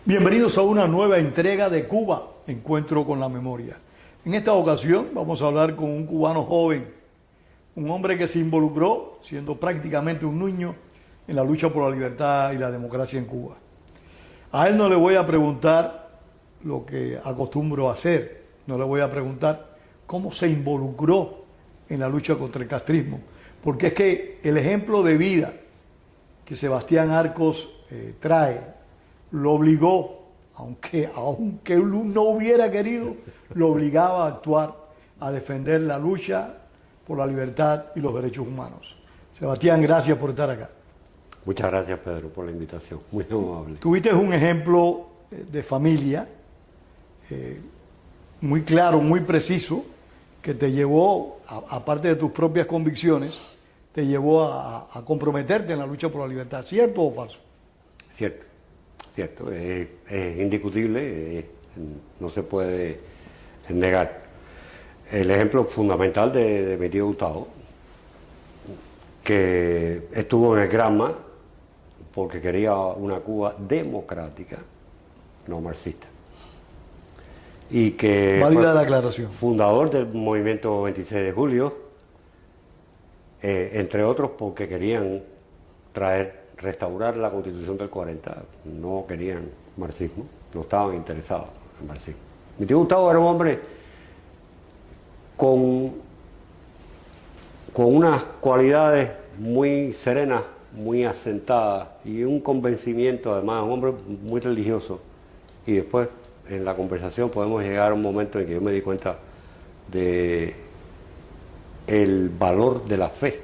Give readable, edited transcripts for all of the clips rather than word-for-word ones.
Bienvenidos a una nueva entrega de Cuba, Encuentro con la Memoria. En esta ocasión vamos a hablar con un cubano joven, un hombre que se involucró, siendo prácticamente un niño, en la lucha por la libertad y la democracia en Cuba. A él no le voy a preguntar lo que acostumbro a hacer, no le voy a preguntar cómo se involucró en la lucha contra el castrismo, porque es que el ejemplo de vida que Sebastián Arcos trae, lo obligó, aunque él no hubiera querido, lo obligaba a actuar, a defender la lucha por la libertad y los derechos humanos. Sebastián, gracias por estar acá. Muchas gracias, Pedro, por la invitación, muy amable. Tuviste un ejemplo de familia muy claro, muy preciso, que te llevó, aparte de tus propias convicciones, te llevó a comprometerte en la lucha por la libertad. ¿Cierto o falso? Cierto. Cierto, es indiscutible, no se puede negar. El ejemplo fundamental de mi tío Gustavo, que estuvo en el Granma porque quería una Cuba democrática, no marxista. Y que válida la aclaración. Fundador del movimiento 26 de julio, entre otros porque querían restaurar la Constitución del 40, no querían marxismo, no estaban interesados en marxismo. Mi tío Gustavo era un hombre con unas cualidades muy serenas, muy asentadas y un convencimiento, además, un hombre muy religioso. Y después, en la conversación, podemos llegar a un momento en que yo me di cuenta de el valor de la fe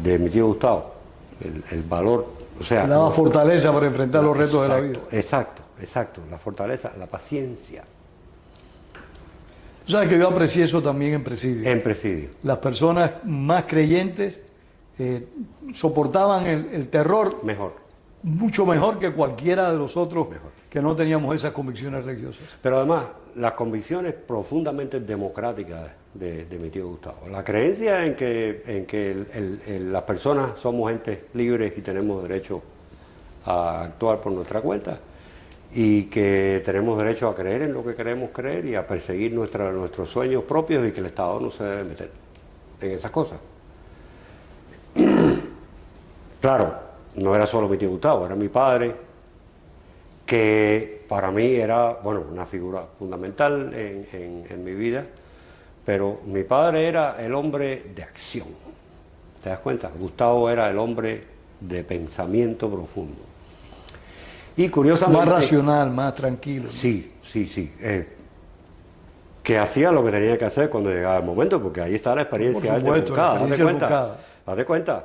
de mi tío Gustavo. El valor, o sea... Le daba fortaleza para enfrentar los retos de la vida. Exacto, la fortaleza, la paciencia. Tú sabes que yo aprecié eso también en Presidio. En Presidio. Las personas más creyentes soportaban el terror mejor, mucho mejor que cualquiera de los otros que no teníamos esas convicciones religiosas. Pero además, las convicciones profundamente democráticas de mi tío Gustavo. La creencia en que las personas somos entes libres y tenemos derecho a actuar por nuestra cuenta y que tenemos derecho a creer en lo que queremos creer y a perseguir nuestros sueños propios y que el Estado no se debe meter en esas cosas. Claro, no era solo mi tío Gustavo, era mi padre, que para mí era, bueno, una figura fundamental en mi vida. Pero mi padre era el hombre de acción, ¿te das cuenta? Gustavo era el hombre de pensamiento profundo. Y curiosamente... Más racional, más tranquilo. Sí. Que hacía lo que tenía que hacer cuando llegaba el momento, porque ahí está la experiencia de Moncada. Date cuenta.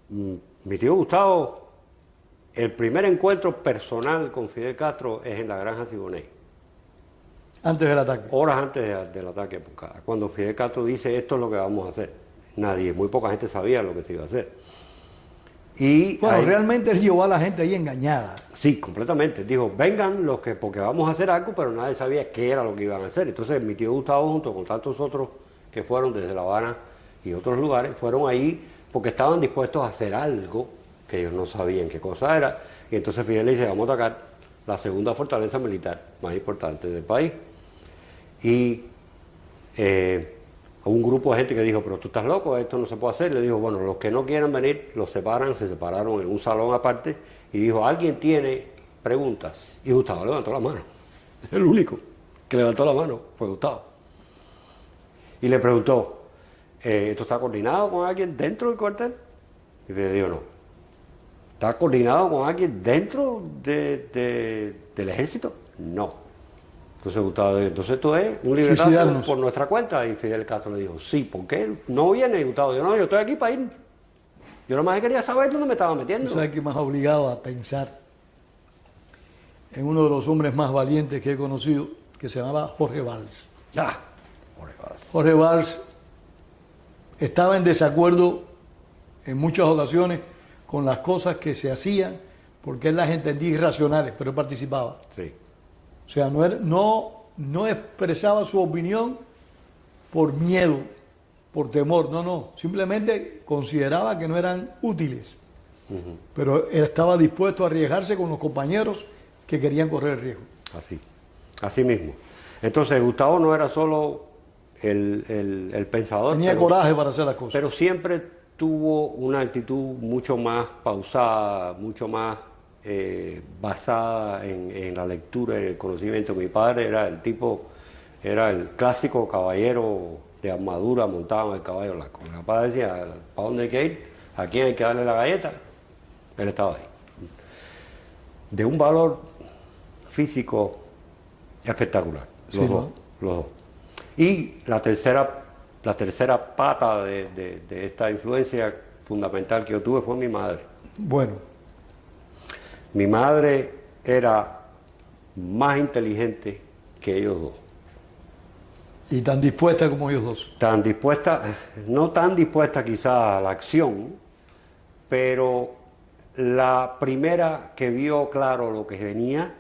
Mi tío Gustavo, el primer encuentro personal con Fidel Castro es en la Granja Siboney. Antes del ataque. Horas antes del ataque a Moncada. Cuando Fidel Castro dice esto es lo que vamos a hacer. Muy poca gente sabía lo que se iba a hacer. Y bueno, ahí, realmente él llevó a la gente ahí engañada. Sí, completamente. Dijo, vengan porque vamos a hacer algo, pero nadie sabía qué era lo que iban a hacer. Entonces mi tío Gustavo, junto con tantos otros que fueron desde La Habana y otros lugares, fueron ahí porque estaban dispuestos a hacer algo que ellos no sabían qué cosa era. Y entonces Fidel le dice, vamos a atacar la segunda fortaleza militar más importante del país. Y un grupo de gente que dijo, pero tú estás loco, esto no se puede hacer. Le dijo, bueno, los que no quieran venir, los separan, se separaron en un salón aparte y dijo, ¿alguien tiene preguntas? Y Gustavo levantó la mano. El único que levantó la mano fue Gustavo. Y le preguntó, ¿esto está coordinado con alguien dentro del cuartel? Y le dijo, no. ¿Está coordinado con alguien dentro del ejército? No. Entonces Gustavo dijo, entonces esto es un libertad por nuestra cuenta. Y Fidel Castro le dijo, sí, ¿por qué no viene? Y Gustavo dijo, no, yo estoy aquí para ir. Yo nomás quería saber dónde me estaba metiendo. ¿Sabes qué me has obligado a pensar en uno de los hombres más valientes que he conocido, que se llamaba Jorge Valls? Jorge Valls. Jorge Valls estaba en desacuerdo en muchas ocasiones con las cosas que se hacían, porque él las entendía irracionales, pero él participaba. Sí. O sea, no expresaba su opinión por miedo, por temor, no, simplemente consideraba que no eran útiles. Pero él estaba dispuesto a arriesgarse con los compañeros que querían correr el riesgo. Así mismo. Entonces Gustavo no era solo el pensador. Tenía coraje para hacer las cosas. Pero siempre tuvo una actitud mucho más pausada, mucho más basada en la lectura y el conocimiento. Mi padre era el clásico caballero de armadura montado en el caballo blanco. Mi papá decía, ¿para dónde hay que ir? ¿A quién hay que darle la galleta? Él estaba ahí. De un valor físico espectacular, los dos. Y la tercera pata de esta influencia fundamental que yo tuve fue mi madre. Bueno. Mi madre era más inteligente que ellos dos. Y tan dispuesta como ellos dos. Tan dispuesta, no tan dispuesta quizás a la acción, pero la primera que vio claro lo que venía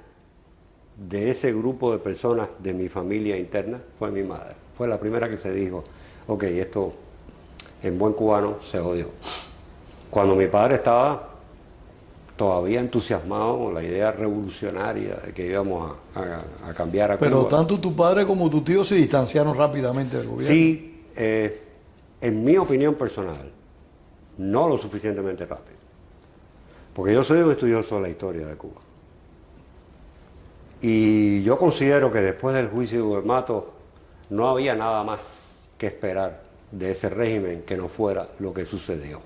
de ese grupo de personas de mi familia interna fue mi madre. Fue la primera que se dijo, ok, esto en buen cubano se odió. Cuando mi padre estaba todavía entusiasmado con la idea revolucionaria de que íbamos a cambiar a Cuba. Pero tanto tu padre como tu tío se distanciaron rápidamente del gobierno. Sí, en mi opinión personal, no lo suficientemente rápido. Porque yo soy un estudioso de la historia de Cuba. Y yo considero que después del juicio de Ubermato no había nada más que esperar de ese régimen que no fuera lo que sucedió.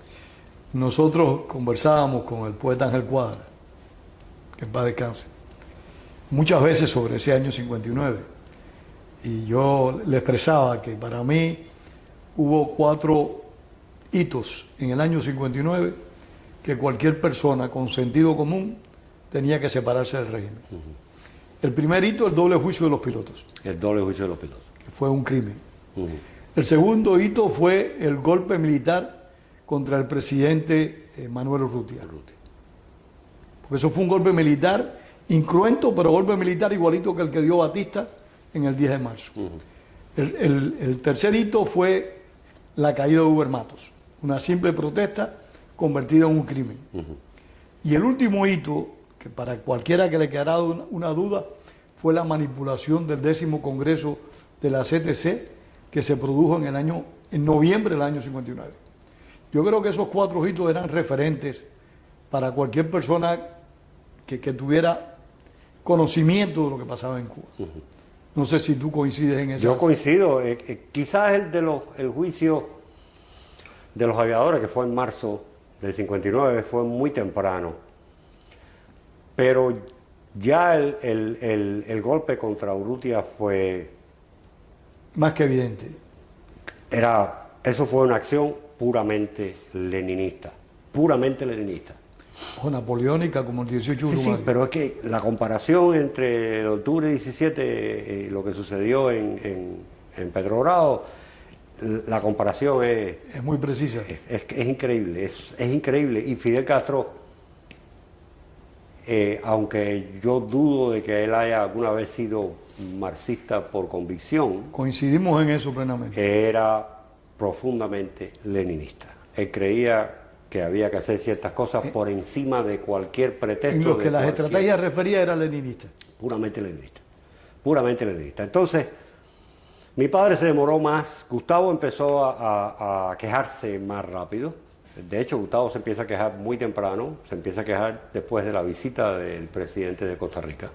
Nosotros conversábamos con el poeta Ángel Cuadra, que en paz descanse, muchas veces sobre ese año 59. Y yo le expresaba que para mí hubo 4 hitos en el año 59 que cualquier persona con sentido común tenía que separarse del régimen. El primer hito, el doble juicio de los pilotos. El doble juicio de los pilotos. Que fue un crimen. El segundo hito fue el golpe militar contra el presidente Manuel Urrutia. Porque eso fue un golpe militar incruento, pero golpe militar igualito que el que dio Batista en el 10 de marzo. El tercer hito fue la caída de Ubermatos, una simple protesta convertida en un crimen. Y el último hito, que para cualquiera que le quedara una duda, fue la manipulación del 10º Congreso de la CTC, que se produjo en noviembre del año 59. Yo creo que esos 4 hitos eran referentes para cualquier persona que tuviera conocimiento de lo que pasaba en Cuba. No sé si tú coincides en eso. Yo coincido. Quizás el juicio de los aviadores, que fue en marzo del 59, fue muy temprano. Pero ya el golpe contra Urrutia fue... más que evidente. Eso fue una acción puramente leninista. Puramente leninista. O napoleónica, como el 18 de Uruguay. Sí, pero es que la comparación entre el octubre 17 y lo que sucedió en Petrogrado, la comparación es muy precisa. Es increíble, es increíble. Y Fidel Castro, aunque yo dudo de que él haya alguna vez sido marxista por convicción, coincidimos en eso plenamente, era profundamente leninista. Él creía que había que hacer ciertas cosas por encima de cualquier pretexto. En lo que las estrategias refería era leninista. Puramente leninista. Puramente leninista. Entonces, Mi padre se demoró más, Gustavo empezó a quejarse más rápido. De hecho, Gustavo se empieza a quejar muy temprano, se empieza a quejar después de la visita del presidente de Costa Rica,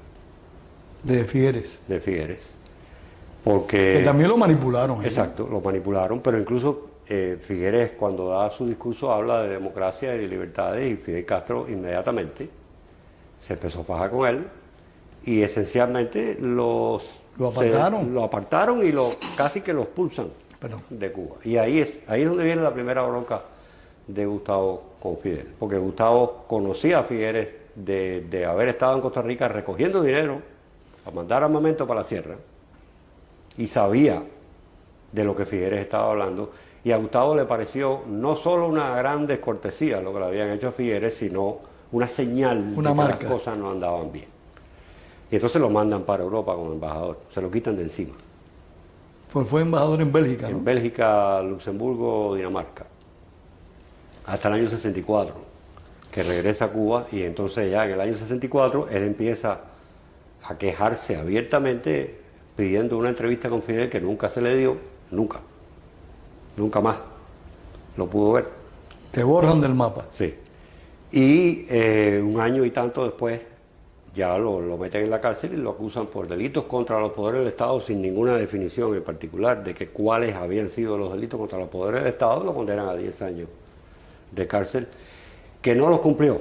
De Figueres. de Figueres. Que Porque, también lo manipularon. exacto, lo manipularon, pero incluso Figueres cuando da su discurso habla de democracia y de libertades y Fidel Castro inmediatamente se empezó a fajar con él y esencialmente Lo apartaron. lo apartaron y casi que lo expulsan Perdón. de Cuba. Y ahí es donde viene la primera bronca de Gustavo con Fidel, porque Gustavo conocía a Figueres de haber estado en Costa Rica recogiendo dinero a mandar armamento para la sierra y sabía de lo que Figueres estaba hablando y a Gustavo le pareció no solo una gran descortesía lo que le habían hecho a Figueres, sino una señal Una de que marca. las cosas no andaban bien. Y entonces lo mandan para Europa como embajador, se lo quitan de encima. Fue embajador en Bélgica, ¿no? En Bélgica, Luxemburgo, Dinamarca, hasta el año 64, que regresa a Cuba y entonces ya en el año 64 él empieza a quejarse abiertamente pidiendo una entrevista con Fidel que nunca se le dio, nunca más lo pudo ver. Te borran del mapa. Sí. Y un año y tanto después ya lo meten en la cárcel y lo acusan por delitos contra los poderes del Estado sin ninguna definición en particular de que cuáles habían sido los delitos contra los poderes del Estado, lo condenan a 10 años de cárcel, que no los cumplió,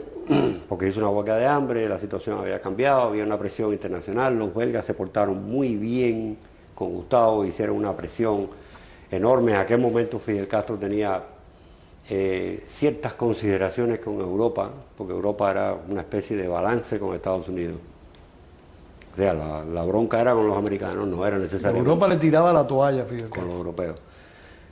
porque hizo una huelga de hambre, la situación había cambiado, había una presión internacional, los belgas se portaron muy bien con Gustavo, hicieron una presión enorme. En aquel momento Fidel Castro tenía ciertas consideraciones con Europa, porque Europa era una especie de balance con Estados Unidos. O sea, la bronca era con los americanos, no era necesario Europa le tiraba la toalla, Fidel con Castro. los europeos.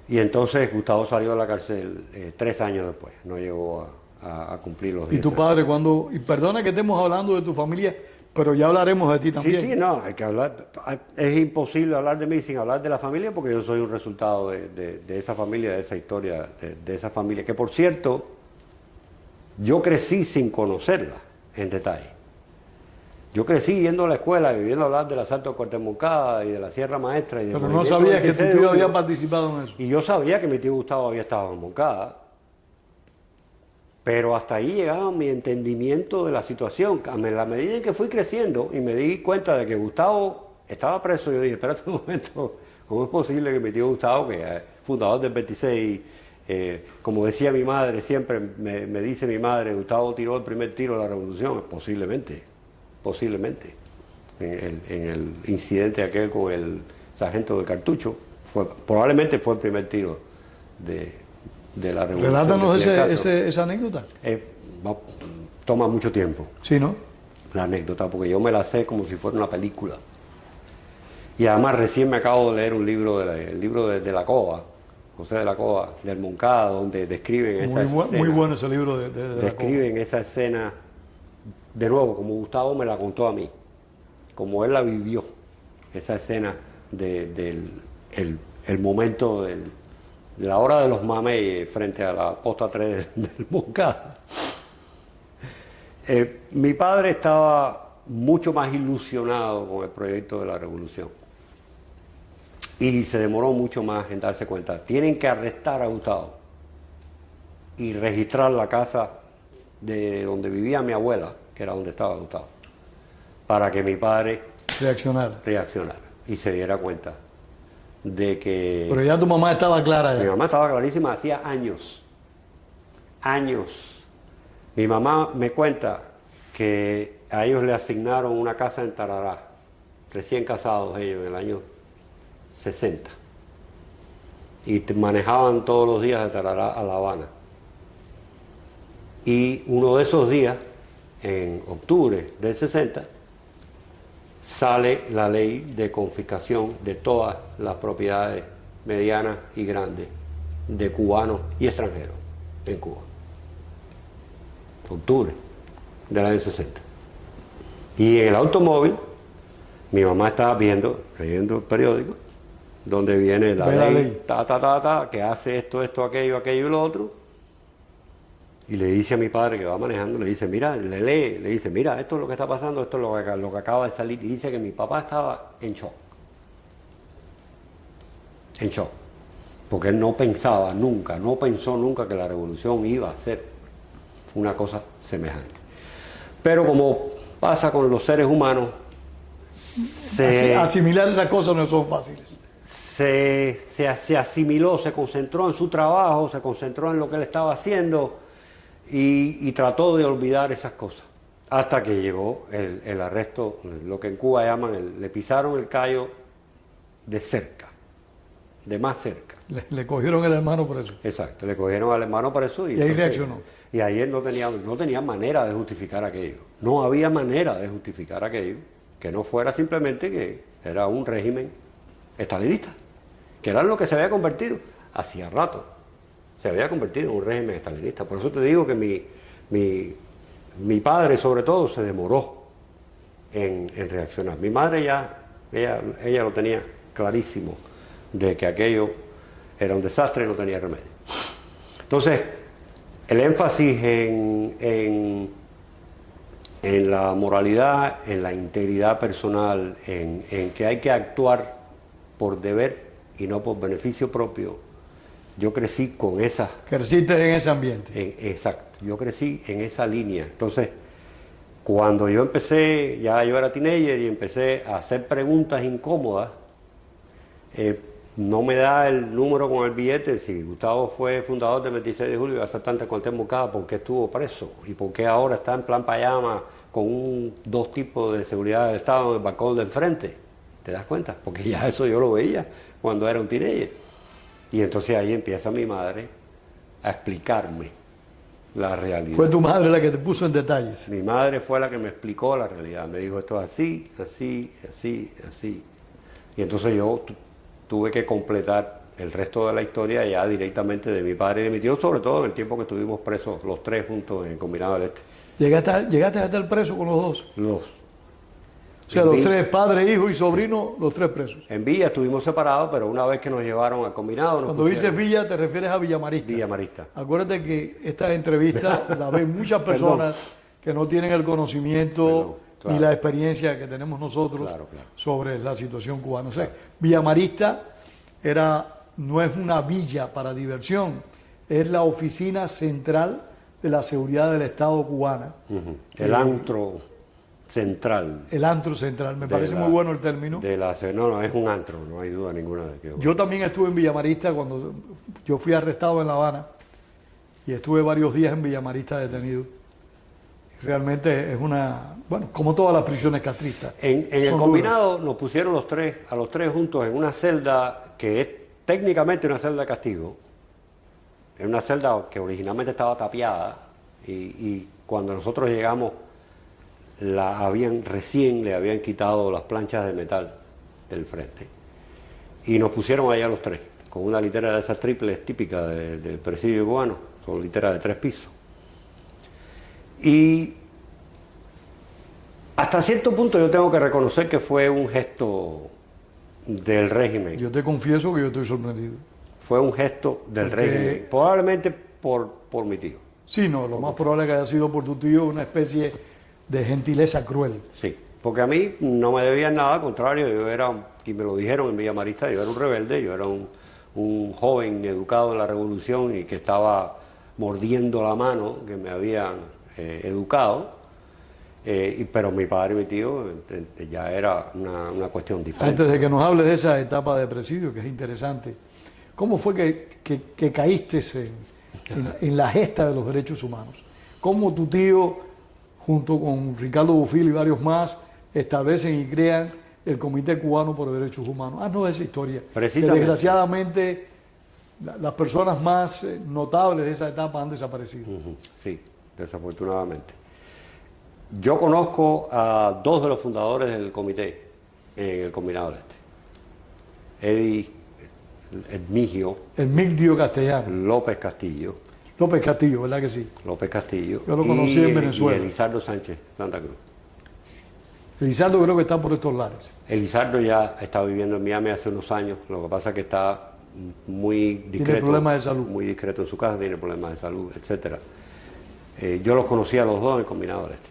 Y entonces Gustavo salió de la cárcel 3 años después, no llegó a cumplir los 10 ¿Y tu años. padre cuando, y perdona que estemos hablando de tu familia, pero ya hablaremos de ti también? Sí, no, hay que hablar. Es imposible hablar de mí sin hablar de la familia porque yo soy un resultado de esa familia, de esa historia, de esa familia. Que por cierto, yo crecí sin conocerla en detalle. Yo crecí yendo a la escuela, viviendo hablar del asalto de Cortés Moncada y de la Sierra Maestra. Y del Pero no movimiento sabías que 26 tu de tío julio. había participado en eso. Y yo sabía que mi tío Gustavo había estado en Moncada. Pero hasta ahí llegaba mi entendimiento de la situación. A la medida en que fui creciendo y me di cuenta de que Gustavo estaba preso, yo dije, espérate un momento, ¿cómo es posible que mi tío Gustavo, que es fundador del 26, como decía mi madre, siempre me dice mi madre, Gustavo tiró el primer tiro de la revolución? Posiblemente. En el incidente aquel con el sargento de Cartucho, probablemente fue el primer tiro de la revolución. Relátanos de Fidel Castro. esa anécdota. Toma mucho tiempo Sí, ¿no? la anécdota, porque yo me la sé como si fuera una película. Y además recién me acabo de leer un libro, el libro de la Cova, José de la Cova, del Moncada, donde describen esa escena. Muy bueno ese libro de la Cova. Describen esa escena, de nuevo, como Gustavo me la contó a mí, como él la vivió, esa escena del momento de la hora de los mameyes frente a la posta 3 del Moncada. Mi padre estaba mucho más ilusionado con el proyecto de la revolución y se demoró mucho más en darse cuenta. Tienen que arrestar a Gustavo y registrar la casa de donde vivía mi abuela, que era donde estaba Gustavo, para que mi padre Reaccionar. reaccionara y se diera cuenta de que Pero ya tu mamá estaba clara mi ya. mamá estaba clarísima, hacía años. Mi mamá me cuenta que a ellos le asignaron una casa en Tarará, recién casados ellos en el año 60. Y manejaban todos los días de Tarará a La Habana. Y uno de esos días, en octubre del 60, sale la ley de confiscación de todas las propiedades medianas y grandes de cubanos y extranjeros en Cuba. Octubre del año 60. Y en el automóvil, mi mamá estaba leyendo el periódico, donde viene la ley, que hace esto, aquello y lo otro. Y le dice a mi padre que va manejando, le dice, mira, le dice, mira, esto es lo que está pasando, esto es lo que acaba de salir. Y dice que mi papá estaba en shock. en shock, porque él no pensaba nunca, no pensó nunca que la revolución iba a ser una cosa semejante. Pero como pasa con los seres humanos, asimilar esas cosas no son fáciles. se asimiló, se concentró en su trabajo, se concentró en lo que él estaba haciendo y trató de olvidar esas cosas. Hasta que llegó el arresto, lo que en Cuba llaman, le pisaron el callo de cerca, de más cerca. Le cogieron el hermano por eso. Exacto, le cogieron al hermano por eso. Y ahí reaccionó. Y ahí él no tenía manera de justificar aquello. No había manera de justificar aquello que no fuera simplemente que era un régimen estalinista, que era lo que se había convertido hacía rato. Se había convertido en un régimen estalinista. Por eso te digo que mi padre, sobre todo, se demoró en reaccionar. Mi madre ella lo tenía clarísimo, de que aquello era un desastre y no tenía remedio. Entonces, el énfasis en la moralidad, en la integridad personal, en que hay que actuar por deber y no por beneficio propio, yo crecí con esa... Creciste en ese ambiente. Exacto, yo crecí en esa línea. Entonces, cuando yo empecé, ya yo era teenager y empecé a hacer preguntas incómodas, no me da el número con el billete. Si Gustavo fue fundador del 26 de julio y hace tanta contemos, ¿por qué estuvo preso? ¿Y por qué ahora está en plan payama con dos tipos de seguridad del Estado en el balcón de enfrente? ¿Te das cuenta? Porque ya eso yo lo veía cuando era un teenager. Y entonces ahí empieza mi madre a explicarme la realidad. Fue tu madre la que te puso en detalles. Mi madre fue la que me explicó la realidad. Me dijo, esto es así, así, así, así. Y entonces yo tuve que completar el resto de la historia ya directamente de mi padre y de mi tío, sobre todo en el tiempo que estuvimos presos los tres juntos en el Combinado del Este. ¿Llegaste a estar preso con los dos? Los. O sea, los tres, padre, hijo y sobrino, los tres presos. En Villa estuvimos separados, pero una vez que nos llevaron al Combinado... Cuando dices Villa, te refieres a Villamarista. Villamarista. Acuérdate que esta entrevista la ven muchas personas que no tienen el conocimiento ni la experiencia que tenemos nosotros sobre la situación cubana. O sea, Villamarista no es una villa para diversión, es la oficina central de la seguridad del Estado cubana. El antro central. El antro central, me parece muy bueno el término. No, es un antro, no hay duda ninguna de que... Yo también estuve en Villamarista cuando yo fui arrestado en La Habana y estuve varios días en Villamarista detenido. Realmente es como todas las prisiones castristas. En el Combinado nos pusieron a los tres juntos en una celda que es técnicamente una celda de castigo. Es una celda que originalmente estaba tapiada y cuando nosotros llegamos recién le habían quitado las planchas de metal del frente. Y nos pusieron allá los tres, con una litera de esas triples típicas del presidio cubano, son literas de 3 pisos. Y hasta cierto punto yo tengo que reconocer que fue un gesto del régimen. Yo te confieso que yo estoy sorprendido. Fue un gesto del régimen, probablemente por mi tío. Sí, no, lo más probable es que haya sido por tu tío una especie de gentileza cruel. Sí, porque a mí no me debían nada, al contrario, yo era, y me lo dijeron en Villamarista, yo era un rebelde, yo era un joven educado en la revolución y que estaba mordiendo la mano que me habían educado, pero mi padre y mi tío ya era una cuestión diferente. Antes de que nos hables de esa etapa de presidio, que es interesante, ¿cómo fue que caíste en la gesta de los derechos humanos? ¿Cómo tu tío, junto con Ricardo Bofill y varios más, establecen y crean el Comité Cubano por los Derechos Humanos? Haznos de esa historia. Que desgraciadamente las personas más notables de esa etapa han desaparecido. Sí, desafortunadamente. Yo conozco a 2 de los fundadores del comité en el Combinado del Este. Edmigio Castellano. López Castillo, ¿verdad que sí? López Castillo. Yo lo conocí en Venezuela. Y Elizardo Sánchez Santa Cruz. Elizardo creo que está por estos lares. Elizardo ya está viviendo en Miami hace unos años, lo que pasa es que está muy discreto. Tiene problemas de salud. Muy discreto en su casa, tiene problemas de salud, etc. Yo los conocí a los dos en el Combinado del Este.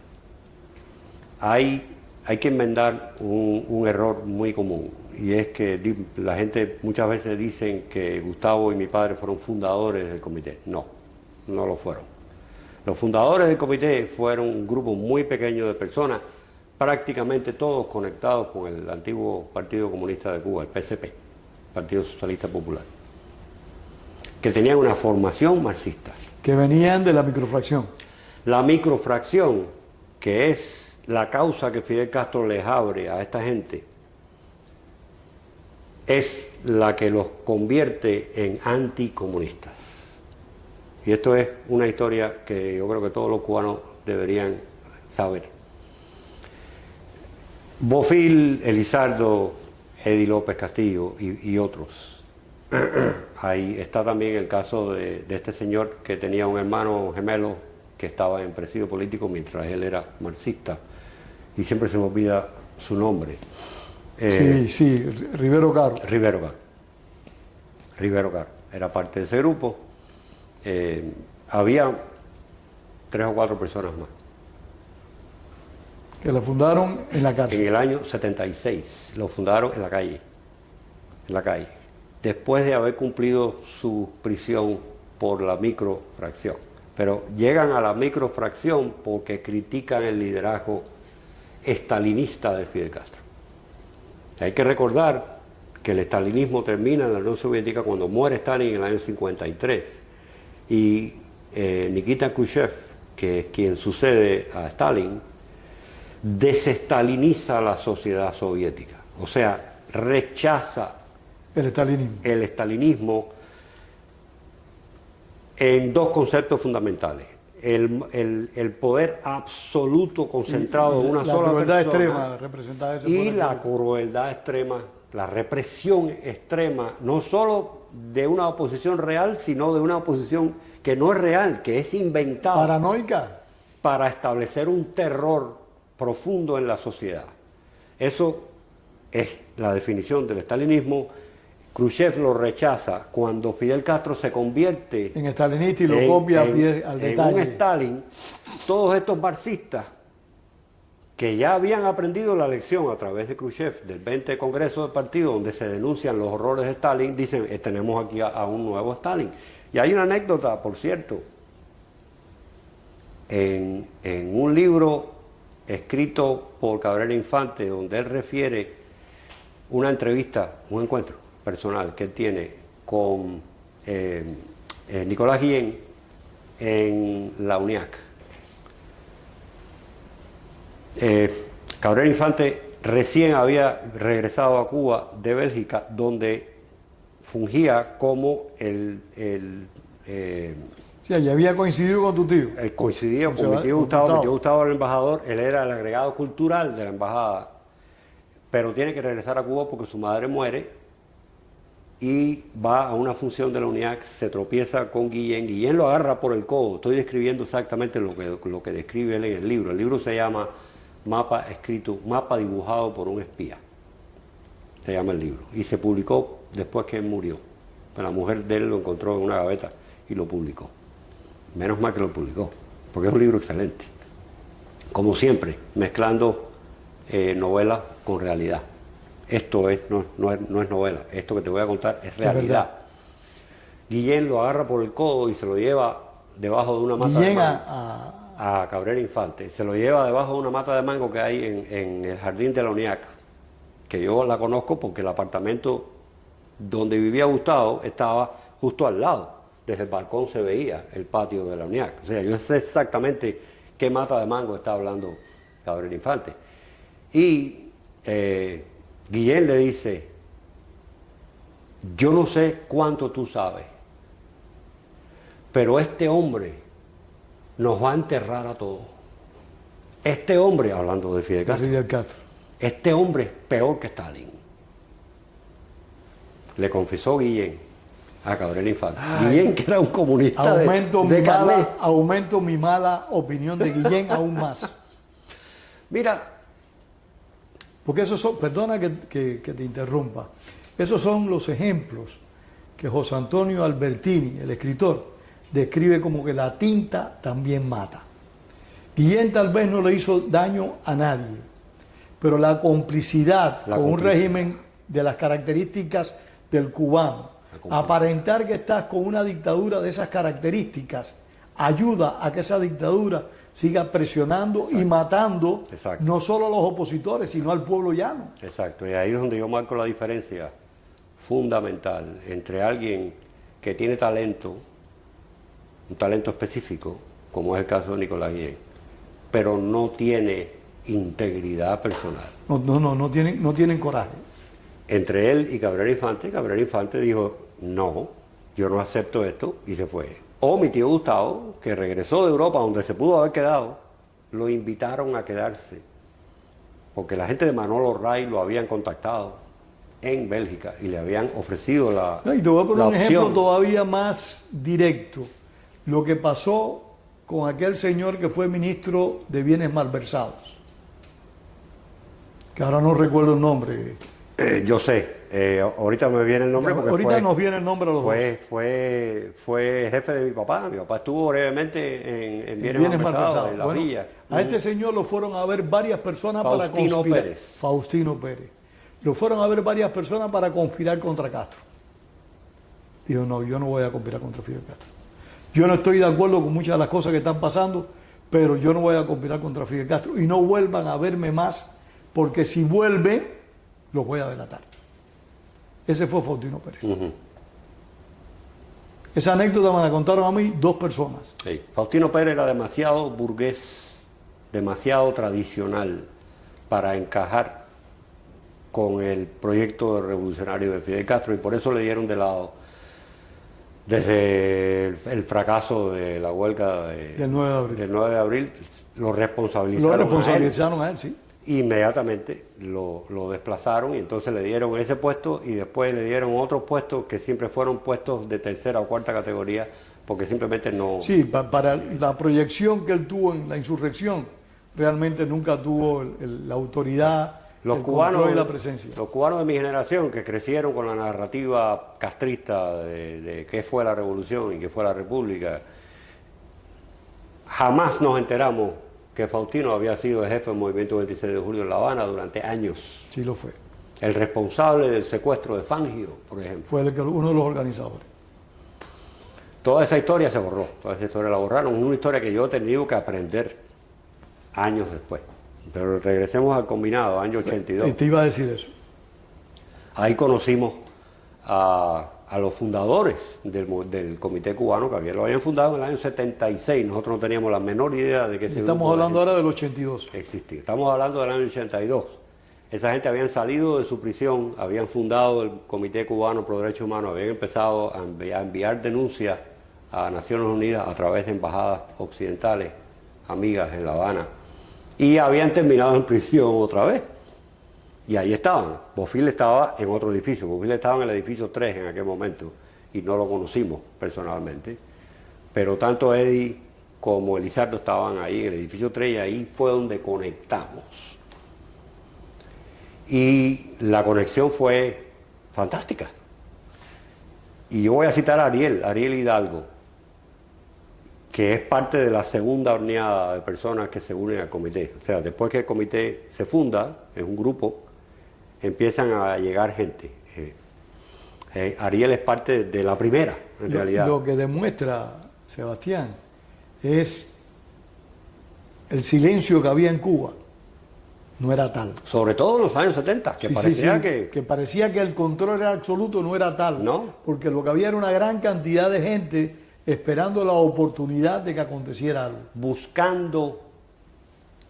Hay que enmendar un error muy común, y es que la gente muchas veces dicen que Gustavo y mi padre fueron fundadores del comité. No, no lo fueron. Los fundadores del comité fueron un grupo muy pequeño de personas, prácticamente todos conectados con el antiguo Partido Comunista de Cuba, el PSP, Partido Socialista Popular, que tenían una formación marxista. Que venían de la microfracción. La microfracción, que es la causa que Fidel Castro les abre a esta gente, es la que los convierte en anticomunistas. Y esto es una historia que yo creo que todos los cubanos deberían saber. Bofill, Elizardo, Eddie López Castillo y otros. Ahí está también el caso de este señor que tenía un hermano gemelo que estaba en presidio político mientras él era marxista. Y siempre se me olvida su nombre. Sí, Rivero Caro. Rivero Caro. Era parte de ese grupo. Había 3 o 4 personas más. Que la fundaron en la cárcel. En el año 76. Lo fundaron en la calle. Después de haber cumplido su prisión por la microfracción. Pero llegan a la microfracción porque critican el liderazgo estalinista de Fidel Castro. Hay que recordar que el estalinismo termina en la Unión Soviética cuando muere Stalin en el año 53. Y Nikita Khrushchev, que es quien sucede a Stalin, desestaliniza la sociedad soviética. O sea, rechaza el estalinismo en 2 conceptos fundamentales. El poder absoluto concentrado en una sola persona. La crueldad extrema representada ese y la crueldad extrema, la represión extrema, no solo de una oposición real, sino de una oposición que no es real, que es inventada. Paranoica. Para establecer un terror profundo en la sociedad. Eso es la definición del estalinismo. Khrushchev lo rechaza cuando Fidel Castro se convierte en estalinista y lo copia al detalle. En un Stalin. Todos estos marxistas que ya habían aprendido la lección a través de Khrushchev, del 20 Congreso del Partido, donde se denuncian los horrores de Stalin, dicen, tenemos aquí a un nuevo Stalin. Y hay una anécdota, por cierto, en un libro escrito por Cabrera Infante, donde él refiere una entrevista, un encuentro personal que él tiene con Nicolás Guillén en la UNIAC. Cabrera Infante recién había regresado a Cuba de Bélgica, donde fungía como sí, ya había coincidido con tu tío. Coincidía con mi tío Gustavo. Mi tío Gustavo era el embajador, él era el agregado cultural de la embajada, pero tiene que regresar a Cuba porque su madre muere y va a una función de la UNIAC, se tropieza con Guillén. Guillén lo agarra por el codo. Estoy describiendo exactamente lo que describe él en el libro. El libro se llama Mapa dibujado por un espía. Se llama el libro. Y se publicó después que él murió. La mujer de él lo encontró en una gaveta y lo publicó. Menos mal que lo publicó, porque es un libro excelente. Como siempre, mezclando novela con realidad. Esto no es novela, esto que te voy a contar es realidad. Guillén lo agarra por el codo y se lo lleva debajo de una mata de mango a Cabrera Infante. Se lo lleva debajo de una mata de mango que hay en el jardín de la UNIAC, que yo la conozco porque el apartamento donde vivía Gustavo estaba justo al lado. Desde el balcón se veía el patio de la UNIAC. O sea, yo sé exactamente qué mata de mango está hablando Cabrera Infante. Y Guillén le dice, yo no sé cuánto tú sabes, pero este hombre nos va a enterrar a todos. Este hombre, hablando de Fidel Castro, este hombre es peor que Stalin. Le confesó Guillén a Cabrera Infante. Guillén, que era un comunista aumento mi mala opinión de Guillén aún más. Mira, porque esos son, perdona que te interrumpa, esos son los ejemplos que José Antonio Albertini, el escritor, describe como que la tinta también mata. Guillén tal vez no le hizo daño a nadie, pero la complicidad con un régimen de las características del cubano. Aparentar que estás con una dictadura de esas características ayuda a que esa dictadura siga presionando y matando no solo a los opositores, sino al pueblo llano. Exacto, y ahí es donde yo marco la diferencia fundamental entre alguien que tiene talento, un talento específico, como es el caso de Nicolás Guillén, pero no tiene integridad personal. No tienen coraje. Entre él y Cabrera Infante dijo, no, yo no acepto esto, y se fue. O mi tío Gustavo, que regresó de Europa, donde se pudo haber quedado, lo invitaron a quedarse, porque la gente de Manolo Ray lo habían contactado en Bélgica y le habían ofrecido la Y te voy a poner un opción. ejemplo todavía más directo. Lo que pasó con aquel señor que fue ministro de Bienes Malversados, que ahora no recuerdo el nombre. Yo sé, ahorita me viene el nombre porque ahorita nos viene el nombre a los dos. fue jefe de mi papá estuvo brevemente en Bienes Malversados, en la Bueno, villa. a este señor lo fueron a ver varias personas para Faustino conspirar. Pérez. Faustino Pérez. Lo fueron a ver varias personas para conspirar contra Castro. Dijo, no, yo no voy a conspirar contra Fidel Castro. Yo no estoy de acuerdo con muchas de las cosas que están pasando, pero yo no voy a conspirar contra Fidel Castro. Y no vuelvan a verme más, porque si vuelven, los voy a delatar. Ese fue Faustino Pérez. Esa anécdota me la contaron a mí 2 personas. Sí. Faustino Pérez era demasiado burgués, demasiado tradicional para encajar con el proyecto revolucionario de Fidel Castro, y por eso le dieron de lado desde el fracaso de la huelga del 9 de abril. Del 9 de abril, lo responsabilizaron a él, sí. Inmediatamente lo desplazaron, y entonces le dieron ese puesto, y después le dieron otros puestos que siempre fueron puestos de tercera o cuarta categoría, porque simplemente no... Sí, para la proyección que él tuvo en la insurrección, realmente nunca tuvo la autoridad, Los el cubanos, control y la presencia. Los cubanos de mi generación, que crecieron con la narrativa castrista de qué fue la revolución y qué fue la república, jamás nos enteramos que Faustino había sido el jefe del movimiento 26 de julio en La Habana durante años. Sí lo fue. El responsable del secuestro de Fangio, por ejemplo. Fue uno de los organizadores. Toda esa historia se borró, toda esa historia la borraron. Es una historia que yo he tenido que aprender años después. Pero regresemos al combinado, año 82. Te iba a decir eso. Ahí conocimos a los fundadores del Comité Cubano, que lo habían fundado en el año 76. Nosotros no teníamos la menor idea de que ese Estamos hablando ahora del 82. existía. Estamos hablando del año 82. Esa gente habían salido de su prisión, habían fundado el Comité Cubano por Derechos Humanos, habían empezado a enviar denuncias a Naciones Unidas a través de embajadas occidentales, amigas en La Habana, y habían terminado en prisión otra vez. Y ahí estaban. Bofill estaba en otro edificio. Bofill estaba en el edificio 3 en aquel momento, y no lo conocimos personalmente. Pero tanto Eddie como Elizardo estaban ahí en el edificio 3, y ahí fue donde conectamos. Y la conexión fue fantástica. Y yo voy a citar a Ariel Hidalgo, que es parte de la segunda horneada de personas que se unen al comité. O sea, después que el comité se funda, es un grupo, empiezan a llegar gente. Ariel es parte de la primera, en realidad. Lo que demuestra, Sebastián, es el silencio que había en Cuba. No era tal. Sobre todo en los años 70, que Sí, parecía sí, que... que parecía que el control era absoluto, no era tal. No. Porque lo que había era una gran cantidad de gente esperando la oportunidad de que aconteciera algo. buscando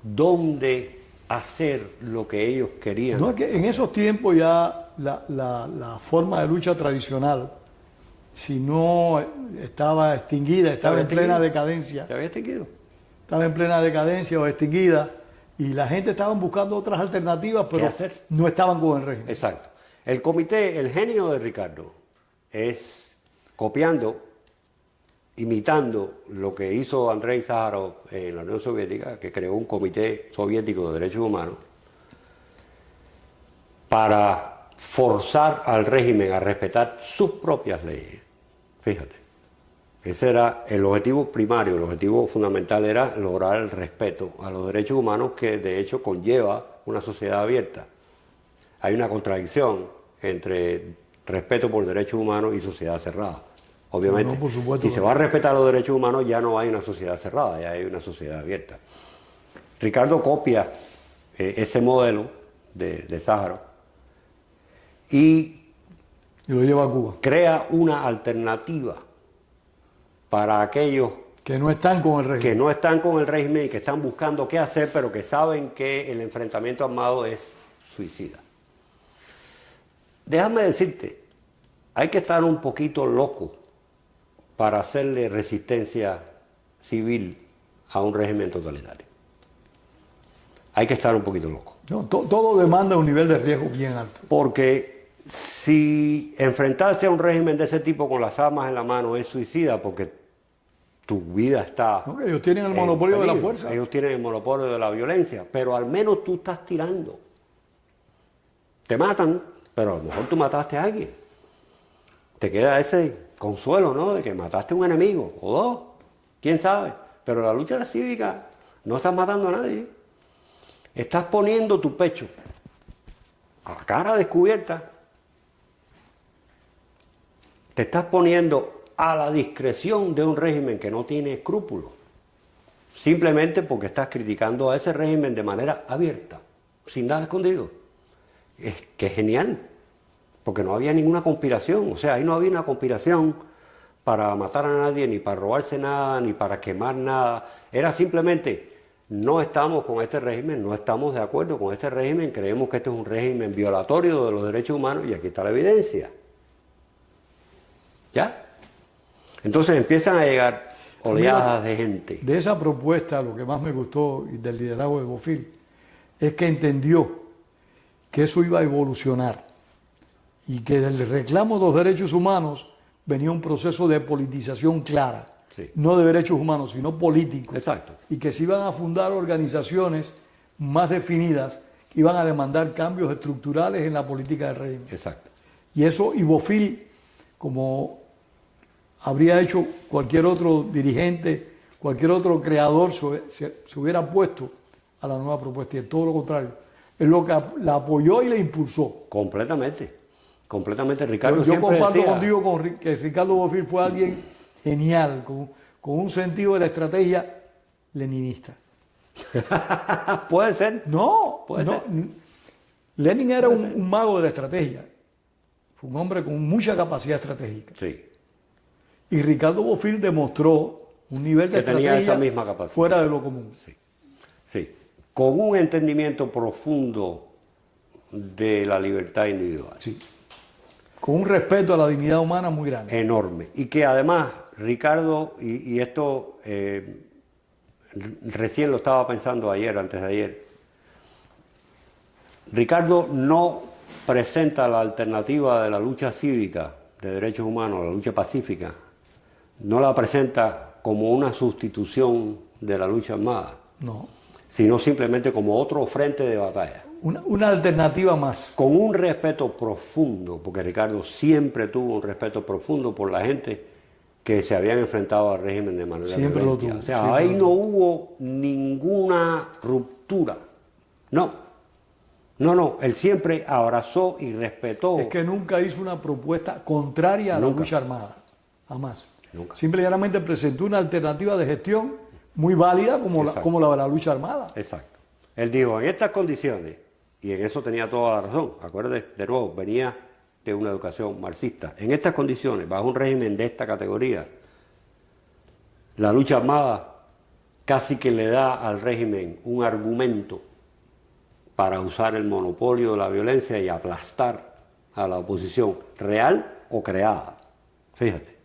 dónde hacer lo que ellos querían. No es que en esos tiempos ya la forma de lucha tradicional, si no estaba extinguida, estaba en plena decadencia. ¿Se había extinguido? Estaba en plena decadencia o extinguida, y la gente estaban buscando otras alternativas, pero hacer? no estaban con el régimen. Exacto. El comité, el genio de Ricardo, es copiando, imitando lo que hizo Andrei Sájarov en la Unión Soviética, que creó un comité soviético de derechos humanos, para forzar al régimen a respetar sus propias leyes. Fíjate, ese era el objetivo primario, el objetivo fundamental era lograr el respeto a los derechos humanos, que de hecho conlleva una sociedad abierta. Hay una contradicción entre respeto por derechos humanos y sociedad cerrada. Obviamente, No, por supuesto, si se va a respetar los derechos humanos, ya no hay una sociedad cerrada, ya hay una sociedad abierta. Ricardo copia ese modelo de Sáharo y lo lleva a Cuba. crea una alternativa para aquellos Que no están con el régimen. que no están con el régimen y que están buscando qué hacer, pero que saben que el enfrentamiento armado es suicida. Déjame decirte, hay que estar un poquito loco para hacerle resistencia civil a un régimen totalitario. Hay que estar un poquito loco. No, todo demanda un nivel de riesgo bien alto. Porque si enfrentarse a un régimen de ese tipo con las armas en la mano es suicida, porque tu vida está... No, que ellos tienen el en monopolio de la peligro. fuerza. Ellos tienen el monopolio de la violencia, pero al menos tú estás tirando. Te matan, pero a lo mejor tú mataste a alguien. Te queda ese consuelo, ¿no? De que mataste a un enemigo, o dos, quién sabe. Pero la lucha cívica no estás matando a nadie. Estás poniendo tu pecho a cara descubierta. Te estás poniendo a la discreción de un régimen que no tiene escrúpulos. Simplemente porque estás criticando a ese régimen de manera abierta, sin nada escondido. Es que es genial, porque no había ninguna conspiración. O sea, ahí no había una conspiración para matar a nadie, ni para robarse nada, ni para quemar nada. Era simplemente... no estamos con este régimen, no estamos de acuerdo con este régimen, creemos que este es un régimen violatorio de los derechos humanos y aquí está la evidencia. ¿Ya? Entonces empiezan a llegar oleadas de gente. De esa propuesta, lo que más me gustó y del liderazgo de Bofill es que entendió que eso iba a evolucionar y que del reclamo de los derechos humanos venía un proceso de politización clara. Sí. No de derechos humanos, sino políticos. Exacto. Y que se iban a fundar organizaciones más definidas que iban a demandar cambios estructurales en la política del régimen. Exacto. Y eso, y Bofill, como habría hecho cualquier otro dirigente, cualquier otro creador, se hubiera puesto a la nueva propuesta. Y es todo lo contrario. Es lo que la apoyó y la impulsó. Completamente. Completamente. Ricardo Yo siempre comparto decía, contigo que Ricardo Bofill fue alguien genial, con un sentido de la estrategia leninista. puede ser. No, Puede no. ser. Lenin era un mago de la estrategia. Fue un hombre con mucha capacidad estratégica. Sí. Y Ricardo Bofill demostró un nivel de Que tenía estrategia esa misma capacidad. fuera de lo común. Sí. Sí. Con un entendimiento profundo de la libertad individual. Sí. Con un respeto a la dignidad humana muy grande. Enorme. Y que además, Ricardo, y esto recién lo estaba pensando ayer, antes de ayer, Ricardo no presenta la alternativa de la lucha cívica de derechos humanos, la lucha pacífica, no la presenta como una sustitución de la lucha armada, No. sino simplemente como otro frente de batalla. Una alternativa más. Con un respeto profundo, porque Ricardo siempre tuvo un respeto profundo por la gente que se habían enfrentado al régimen de manera Siempre lo violenta. tuvo, O sea, siempre ahí lo no tuvo. hubo ninguna ruptura. No. No, él siempre abrazó y respetó. Es que nunca hizo una propuesta contraria a la Nunca. lucha armada. Jamás. Nunca. Simplemente presentó una alternativa de gestión muy válida como Exacto. como la de la lucha armada. Exacto. Él dijo, en estas condiciones, y en eso tenía toda la razón, acuérdate, de nuevo, venía de una educación marxista. En estas condiciones, bajo un régimen de esta categoría, la lucha armada casi que le da al régimen un argumento para usar el monopolio de la violencia y aplastar a la oposición, real o creada. Fíjate,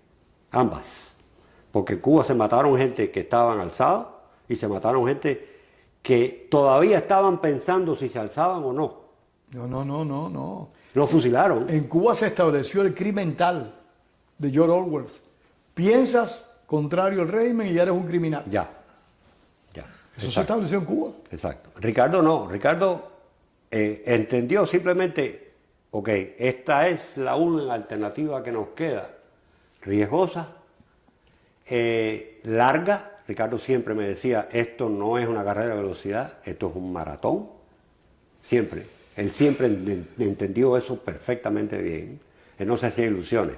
ambas. Porque en Cuba se mataron gente que estaban alzados y se mataron gente que todavía estaban pensando si se alzaban o no. No. Lo fusilaron. En Cuba se estableció el crimen tal de George Orwell. Piensas contrario al régimen y ya eres un criminal. Ya. Eso se estableció en Cuba. Exacto. Ricardo no. Ricardo entendió simplemente, ok, esta es la única alternativa que nos queda. Riesgosa, larga. Ricardo siempre me decía, esto no es una carrera de velocidad, esto es un maratón. Siempre. Él siempre entendió eso perfectamente bien. Él no se hacía ilusiones.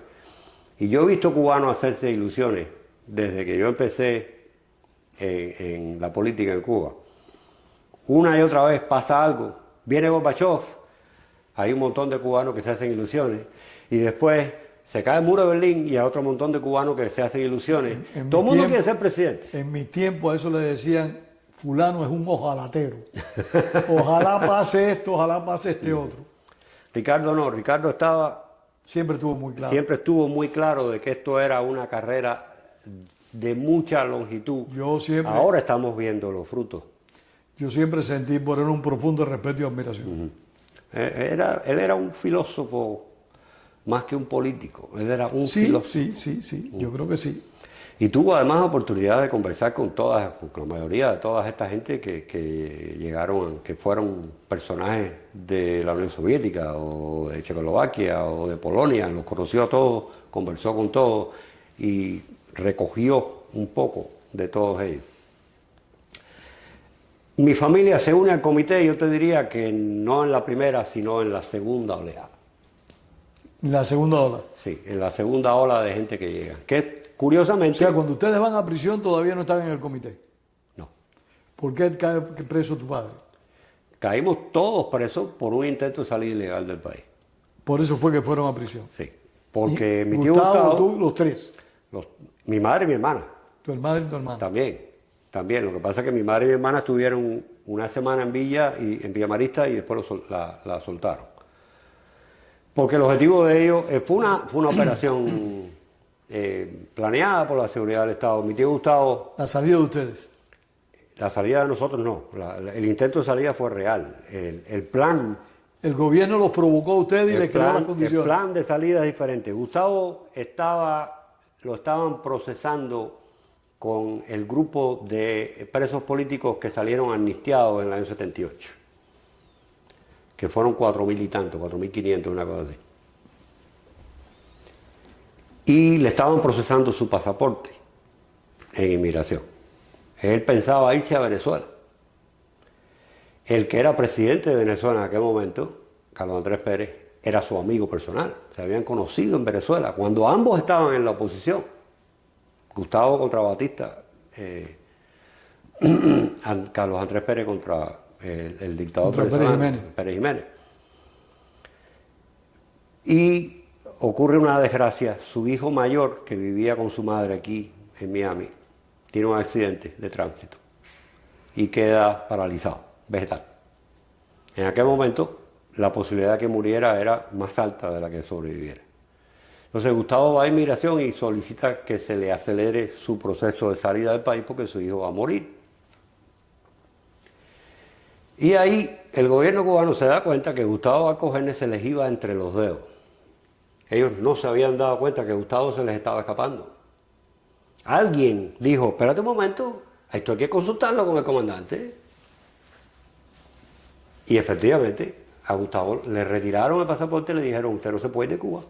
Y yo he visto cubanos hacerse ilusiones desde que yo empecé en la política en Cuba. Una y otra vez pasa algo, viene Gorbachev, hay un montón de cubanos que se hacen ilusiones, y después se cae el muro de Berlín y hay otro montón de cubanos que se hacen ilusiones. Todo el mundo quiere ser presidente. En mi tiempo a eso le decían, fulano es un ojalatero. Ojalá pase esto, ojalá pase este otro. Ricardo no, Ricardo siempre estuvo muy claro. Siempre estuvo muy claro de que esto era una carrera de mucha longitud. Ahora estamos viendo los frutos. Yo siempre sentí por él un profundo respeto y admiración. Él era un filósofo más que un político. Él era un filósofo. Sí, yo creo que sí. Y tuvo además oportunidad de conversar con la mayoría de toda esta gente que llegaron, que fueron personajes de la Unión Soviética o de Checoslovaquia o de Polonia. Los conoció a todos, conversó con todos y recogió un poco de todos ellos. Mi familia se une al comité, yo te diría que no en la primera, sino en la segunda oleada. ¿En la segunda ola? Sí, en la segunda ola de gente que llega. Que curiosamente... O sea, cuando ustedes van a prisión todavía no están en el comité. No. ¿Por qué cae preso tu padre? Caímos todos presos por un intento de salir ilegal del país. Por eso fue que fueron a prisión. Sí, porque mi tío Gustavo, tú, los tres. Mi madre y mi hermana. Tu madre y tu hermana. También. Lo que pasa es que mi madre y mi hermana estuvieron una semana en Villa Marista y después la soltaron. Porque el objetivo de ellos fue una operación planeada por la seguridad del Estado. Mi tío Gustavo... ¿La salida de ustedes? La salida de nosotros no. El intento de salida fue real. El plan... El gobierno los provocó a ustedes y les creó las condiciones. El plan de salida es diferente. Gustavo lo estaban procesando con el grupo de presos políticos que salieron amnistiados en el año 78. Que fueron 4.000 y tanto, 4.500, una cosa así. Y le estaban procesando su pasaporte en inmigración. Él pensaba irse a Venezuela. El que era presidente de Venezuela en aquel momento, Carlos Andrés Pérez, era su amigo personal. Se habían conocido en Venezuela cuando ambos estaban en la oposición. Gustavo contra Batista, Carlos Andrés Pérez contra el dictador venezolano, Pérez Jiménez. Y ocurre una desgracia. Su hijo mayor, que vivía con su madre aquí en Miami, tiene un accidente de tránsito y queda paralizado, vegetal. En aquel momento, la posibilidad de que muriera era más alta de la que sobreviviera. Entonces Gustavo va a inmigración y solicita que se le acelere su proceso de salida del país porque su hijo va a morir. Y ahí el gobierno cubano se da cuenta que Gustavo Alcojenes se les iba entre los dedos. Ellos no se habían dado cuenta que Gustavo se les estaba escapando. Alguien dijo, espérate un momento, esto hay que consultarlo con el comandante. Y efectivamente a Gustavo le retiraron el pasaporte y le dijeron, usted no se puede ir de Cuba.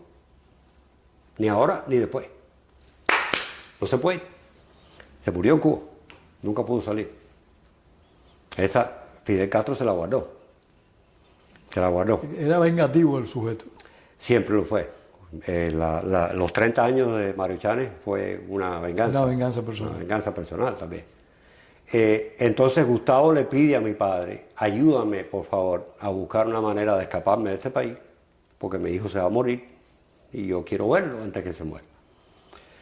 Ni ahora ni después. No se puede. Se murió en Cuba. Nunca pudo salir. Esa Fidel Castro se la guardó. Se la guardó. Era vengativo el sujeto. Siempre lo fue. Los 30 años de Mario Chanes fue una venganza. Una venganza personal. Una venganza personal también. Entonces Gustavo le pide a mi padre, ayúdame por favor a buscar una manera de escaparme de este país, porque mi hijo se va a morir y yo quiero verlo antes que se muera.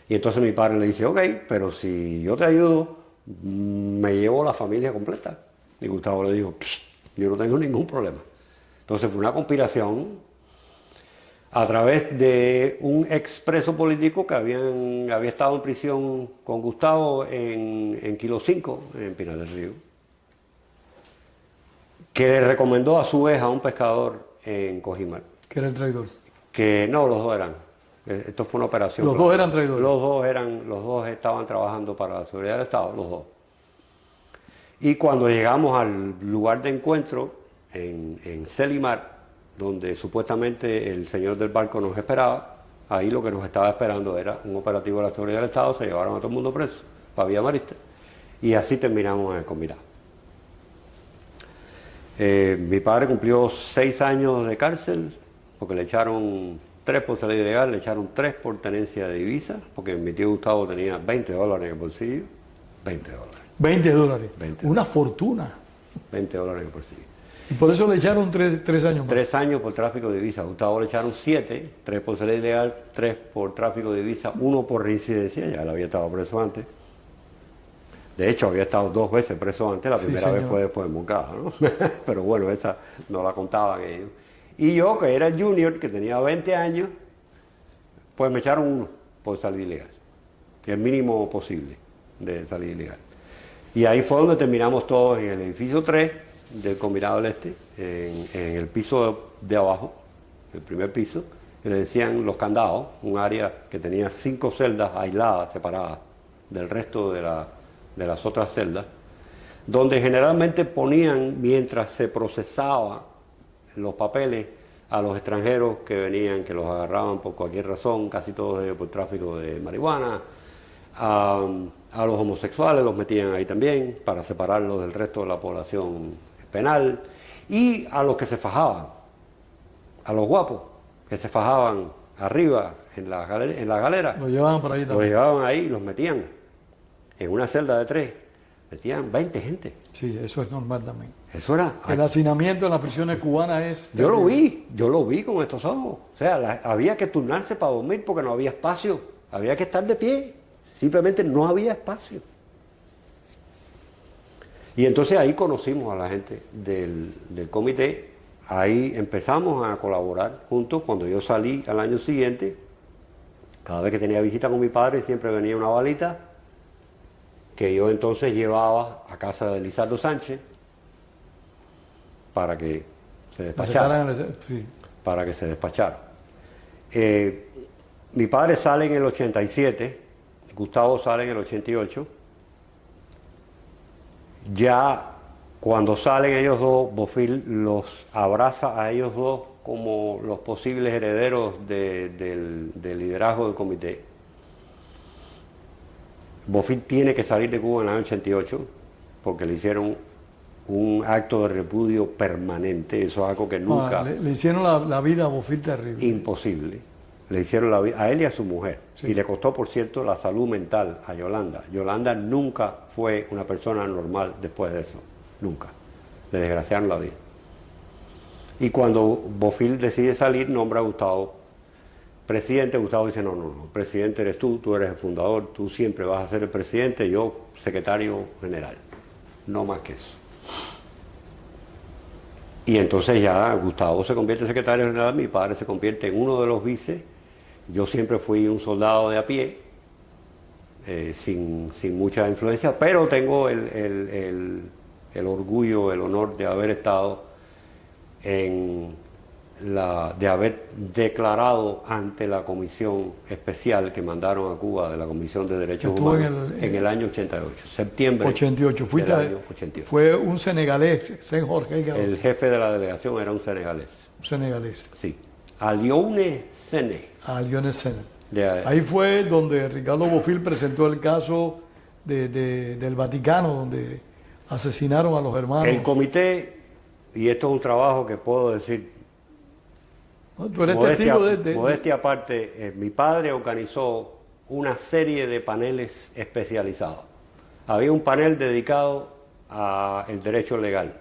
Y entonces mi padre le dice, ok, pero si yo te ayudo, me llevo la familia completa. Y Gustavo le dijo, yo no tengo ningún problema. Entonces fue una conspiración a través de un expreso político que había estado en prisión con Gustavo en Kilo 5, en Pinar del Río, que le recomendó a su vez a un pescador en Cojimar. Que era el traidor. Que no, los dos eran. Esto fue una operación. Los dos eran traidores. Los dos estaban trabajando para la seguridad del Estado, los dos. Y cuando llegamos al lugar de encuentro, en Selimar, donde supuestamente el señor del barco nos esperaba, ahí lo que nos estaba esperando era un operativo de la seguridad del Estado, se llevaron a todo el mundo preso, para Villa Marista, y así terminamos en el combinado. Mi padre cumplió 6 años de cárcel porque le echaron 3 por salida ilegal, le echaron 3 por tenencia de divisa, porque mi tío Gustavo tenía $20 en el bolsillo. $20. $20. 20 Una fortuna. $20 en el bolsillo. Y por eso le echaron 3 años más. 3 años por tráfico de divisa. A Gustavo le echaron 7, 3 por salida ilegal, 3 por tráfico de divisa, 1 por reincidencia, ya él había estado preso antes. De hecho, había estado 2 veces preso antes, la primera vez fue después de Moncada, ¿no? Pero bueno, esa no la contaban ellos. Y yo, que era el junior, que tenía 20 años, pues me echaron 1 por salida ilegal. El mínimo posible de salida ilegal. Y ahí fue donde terminamos todos en el edificio 3 del Combinado del Este, en el piso de abajo, el primer piso, que le decían Los Candados, un área que tenía 5 celdas aisladas, separadas del resto de las otras celdas, donde generalmente ponían, mientras se procesaba los papeles, a los extranjeros que venían, que los agarraban por cualquier razón, casi todos ellos por tráfico de marihuana, a los homosexuales los metían ahí también, para separarlos del resto de la población penal, y a los que se fajaban, a los guapos, que se fajaban arriba en la galera. Lo llevaban por ahí también. Los llevaban ahí, los metían en una celda de 3, metían 20 gente. Sí, eso es normal también. Eso era... El hacinamiento en las prisiones cubanas es... Yo lo vi con estos ojos. O sea, había que turnarse para dormir porque no había espacio, había que estar de pie, simplemente no había espacio. Y entonces ahí conocimos a la gente del comité, ahí empezamos a colaborar juntos. Cuando yo salí al año siguiente, cada vez que tenía visita con mi padre siempre venía una balita que yo entonces llevaba a casa de Lizardo Sánchez para que se despachara. Sí. Para que se despachara. Mi padre sale en el 87, Gustavo sale en el 88. Ya cuando salen ellos dos, Bofill los abraza a ellos dos como los posibles herederos del liderazgo del comité. Bofill tiene que salir de Cuba en el año 88 porque le hicieron un acto de repudio permanente. Eso es algo que nunca... Le hicieron la vida a Bofill terrible. Imposible. Le hicieron la vida a él y a su mujer. Sí. Y le costó, por cierto, la salud mental a Yolanda. Yolanda nunca fue una persona normal después de eso. Nunca. Le desgraciaron la vida. Y cuando Bofill decide salir, nombra a Gustavo presidente. Gustavo dice, no, presidente eres tú eres el fundador, tú siempre vas a ser el presidente, yo secretario general. No más que eso. Y entonces ya Gustavo se convierte en secretario general, mi padre se convierte en uno de los vices. Yo siempre fui un soldado de a pie, sin mucha influencia, pero tengo el orgullo, el honor de haber estado de haber declarado ante la comisión especial que mandaron a Cuba de la Comisión de Derechos Humanos en el año 88, septiembre 88. del año 88. Fue un senegalés, Sen Jorge. El jefe de la delegación era un senegalés. Un senegalés. Sí. Alioune Sene. Alioune Sene. Ahí fue donde Ricardo Bofill presentó el caso del Vaticano, donde asesinaron a los hermanos. El comité, y esto es un trabajo que puedo decir, no, tú eres testigo modestia aparte, mi padre organizó una serie de paneles especializados. Había un panel dedicado al derecho legal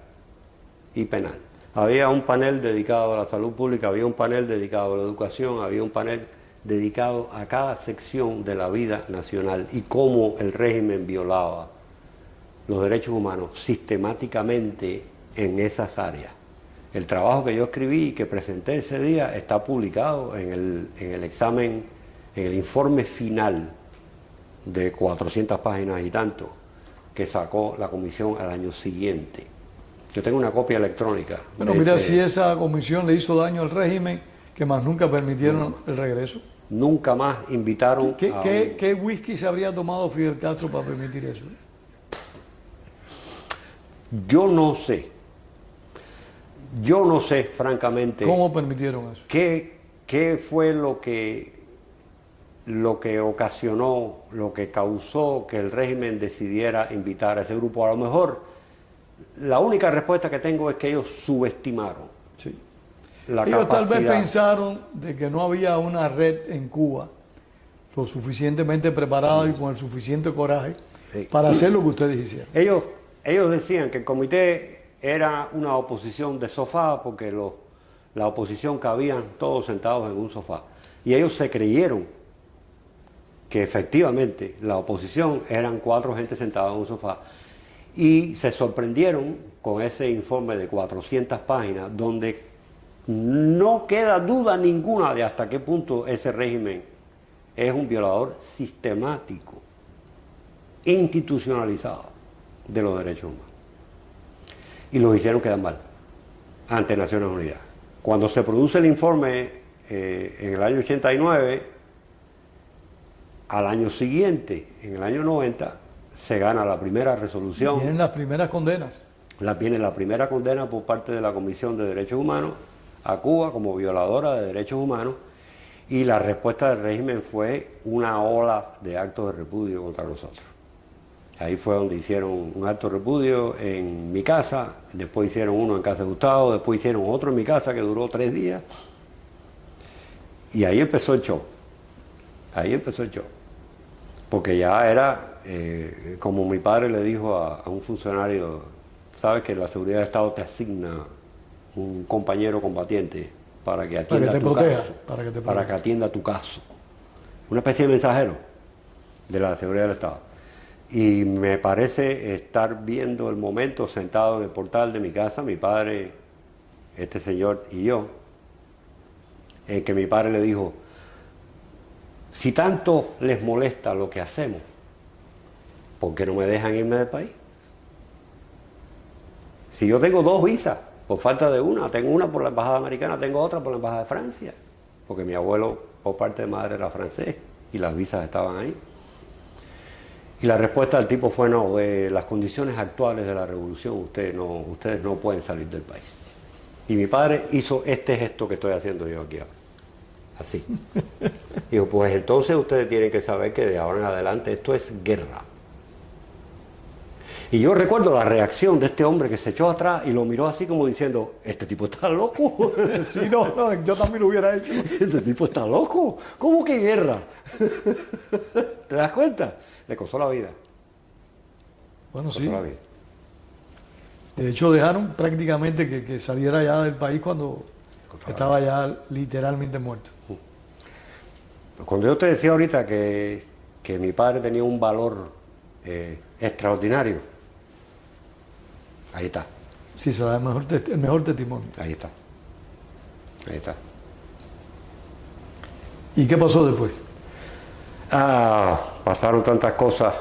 y penal. Había un panel dedicado a la salud pública, había un panel dedicado a la educación, había un panel dedicado a cada sección de la vida nacional y cómo el régimen violaba los derechos humanos sistemáticamente en esas áreas. El trabajo que yo escribí y que presenté ese día está publicado en el examen, en el informe final de 400 páginas y tanto que sacó la comisión al año siguiente. Yo tengo una copia electrónica. Bueno, mira, si esa comisión le hizo daño al régimen, que más nunca permitieron el regreso. Nunca más invitaron ¿Qué whisky se habría tomado Fidel Castro para permitir eso? Yo no sé, francamente. ¿Cómo permitieron eso? ¿Qué fue lo que ocasionó, lo que causó que el régimen decidiera invitar a ese grupo? A lo mejor La única respuesta que tengo es que ellos subestimaron Sí. la Ellos capacidad. tal vez pensaron de que no había una red en Cuba lo suficientemente preparada y con el suficiente coraje Sí. para hacer lo que ustedes hicieron. Ellos decían que el comité era una oposición de sofá porque la oposición cabían todos sentados en un sofá. Y ellos se creyeron que efectivamente la oposición eran 4 gente sentada en un sofá. Y se sorprendieron con ese informe de 400 páginas donde no queda duda ninguna de hasta qué punto ese régimen es un violador sistemático, institucionalizado de los derechos humanos. Y los hicieron quedar mal ante Naciones Unidas. Cuando se produce el informe en el año 89, al año siguiente, en el año 90, se gana la primera resolución. Vienen las primeras condenas. Viene la primera condena por parte de la Comisión de Derechos Humanos a Cuba como violadora de derechos humanos, y la respuesta del régimen fue una ola de actos de repudio contra nosotros. Ahí fue donde hicieron un acto de repudio en mi casa, después hicieron uno en casa de Gustavo, después hicieron otro en mi casa que duró 3 días, y ahí empezó el show. Ahí empezó el show. Porque ya era, como mi padre le dijo a un funcionario, sabes que la seguridad de Estado te asigna un compañero combatiente para que atienda tu caso, para que atienda tu caso. Una especie de mensajero de la seguridad del Estado. Y me parece estar viendo el momento sentado en el portal de mi casa, mi padre, este señor y yo, en que mi padre le dijo: si tanto les molesta lo que hacemos, ¿por qué no me dejan irme del país? Si yo tengo 2 visas, por falta de una, tengo una por la embajada americana, tengo otra por la embajada de Francia, porque mi abuelo por parte de madre era francés y las visas estaban ahí. Y la respuesta del tipo fue: no, las condiciones actuales de la revolución, ustedes no pueden salir del país. Y mi padre hizo este gesto que estoy haciendo yo aquí ahora. Así. Digo, pues entonces ustedes tienen que saber que de ahora en adelante esto es guerra. Y yo recuerdo la reacción de este hombre que se echó atrás y lo miró así como diciendo: este tipo está loco. Sí, no, yo también lo hubiera hecho. Este tipo está loco. ¿Cómo que guerra? ¿Te das cuenta? Le costó la vida. Bueno, Costó sí. la vida. De hecho, dejaron prácticamente que saliera ya del país cuando estaba ya literalmente muerto. Cuando yo te decía ahorita que mi padre tenía un valor extraordinario, ahí está. Sí, se da el mejor testimonio. Ahí está. Ahí está. ¿Y qué pasó después? Pasaron tantas cosas.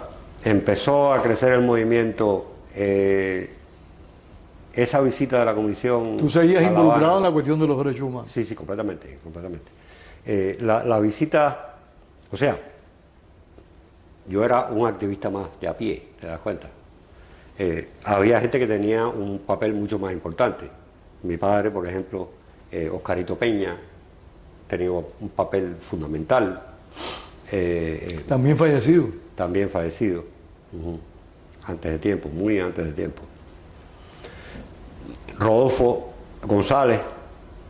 Empezó a crecer el movimiento. Esa visita de la comisión... ¿Tú seguías a La involucrado Habana. en la cuestión de los derechos humanos? Sí, completamente. La visita, o sea, yo era un activista más de a pie, ¿te das cuenta? Había gente que tenía un papel mucho más importante. Mi padre, por ejemplo, Oscarito Peña, tenía un papel fundamental. También fallecido. También fallecido. Antes de tiempo, muy antes de tiempo. Rodolfo González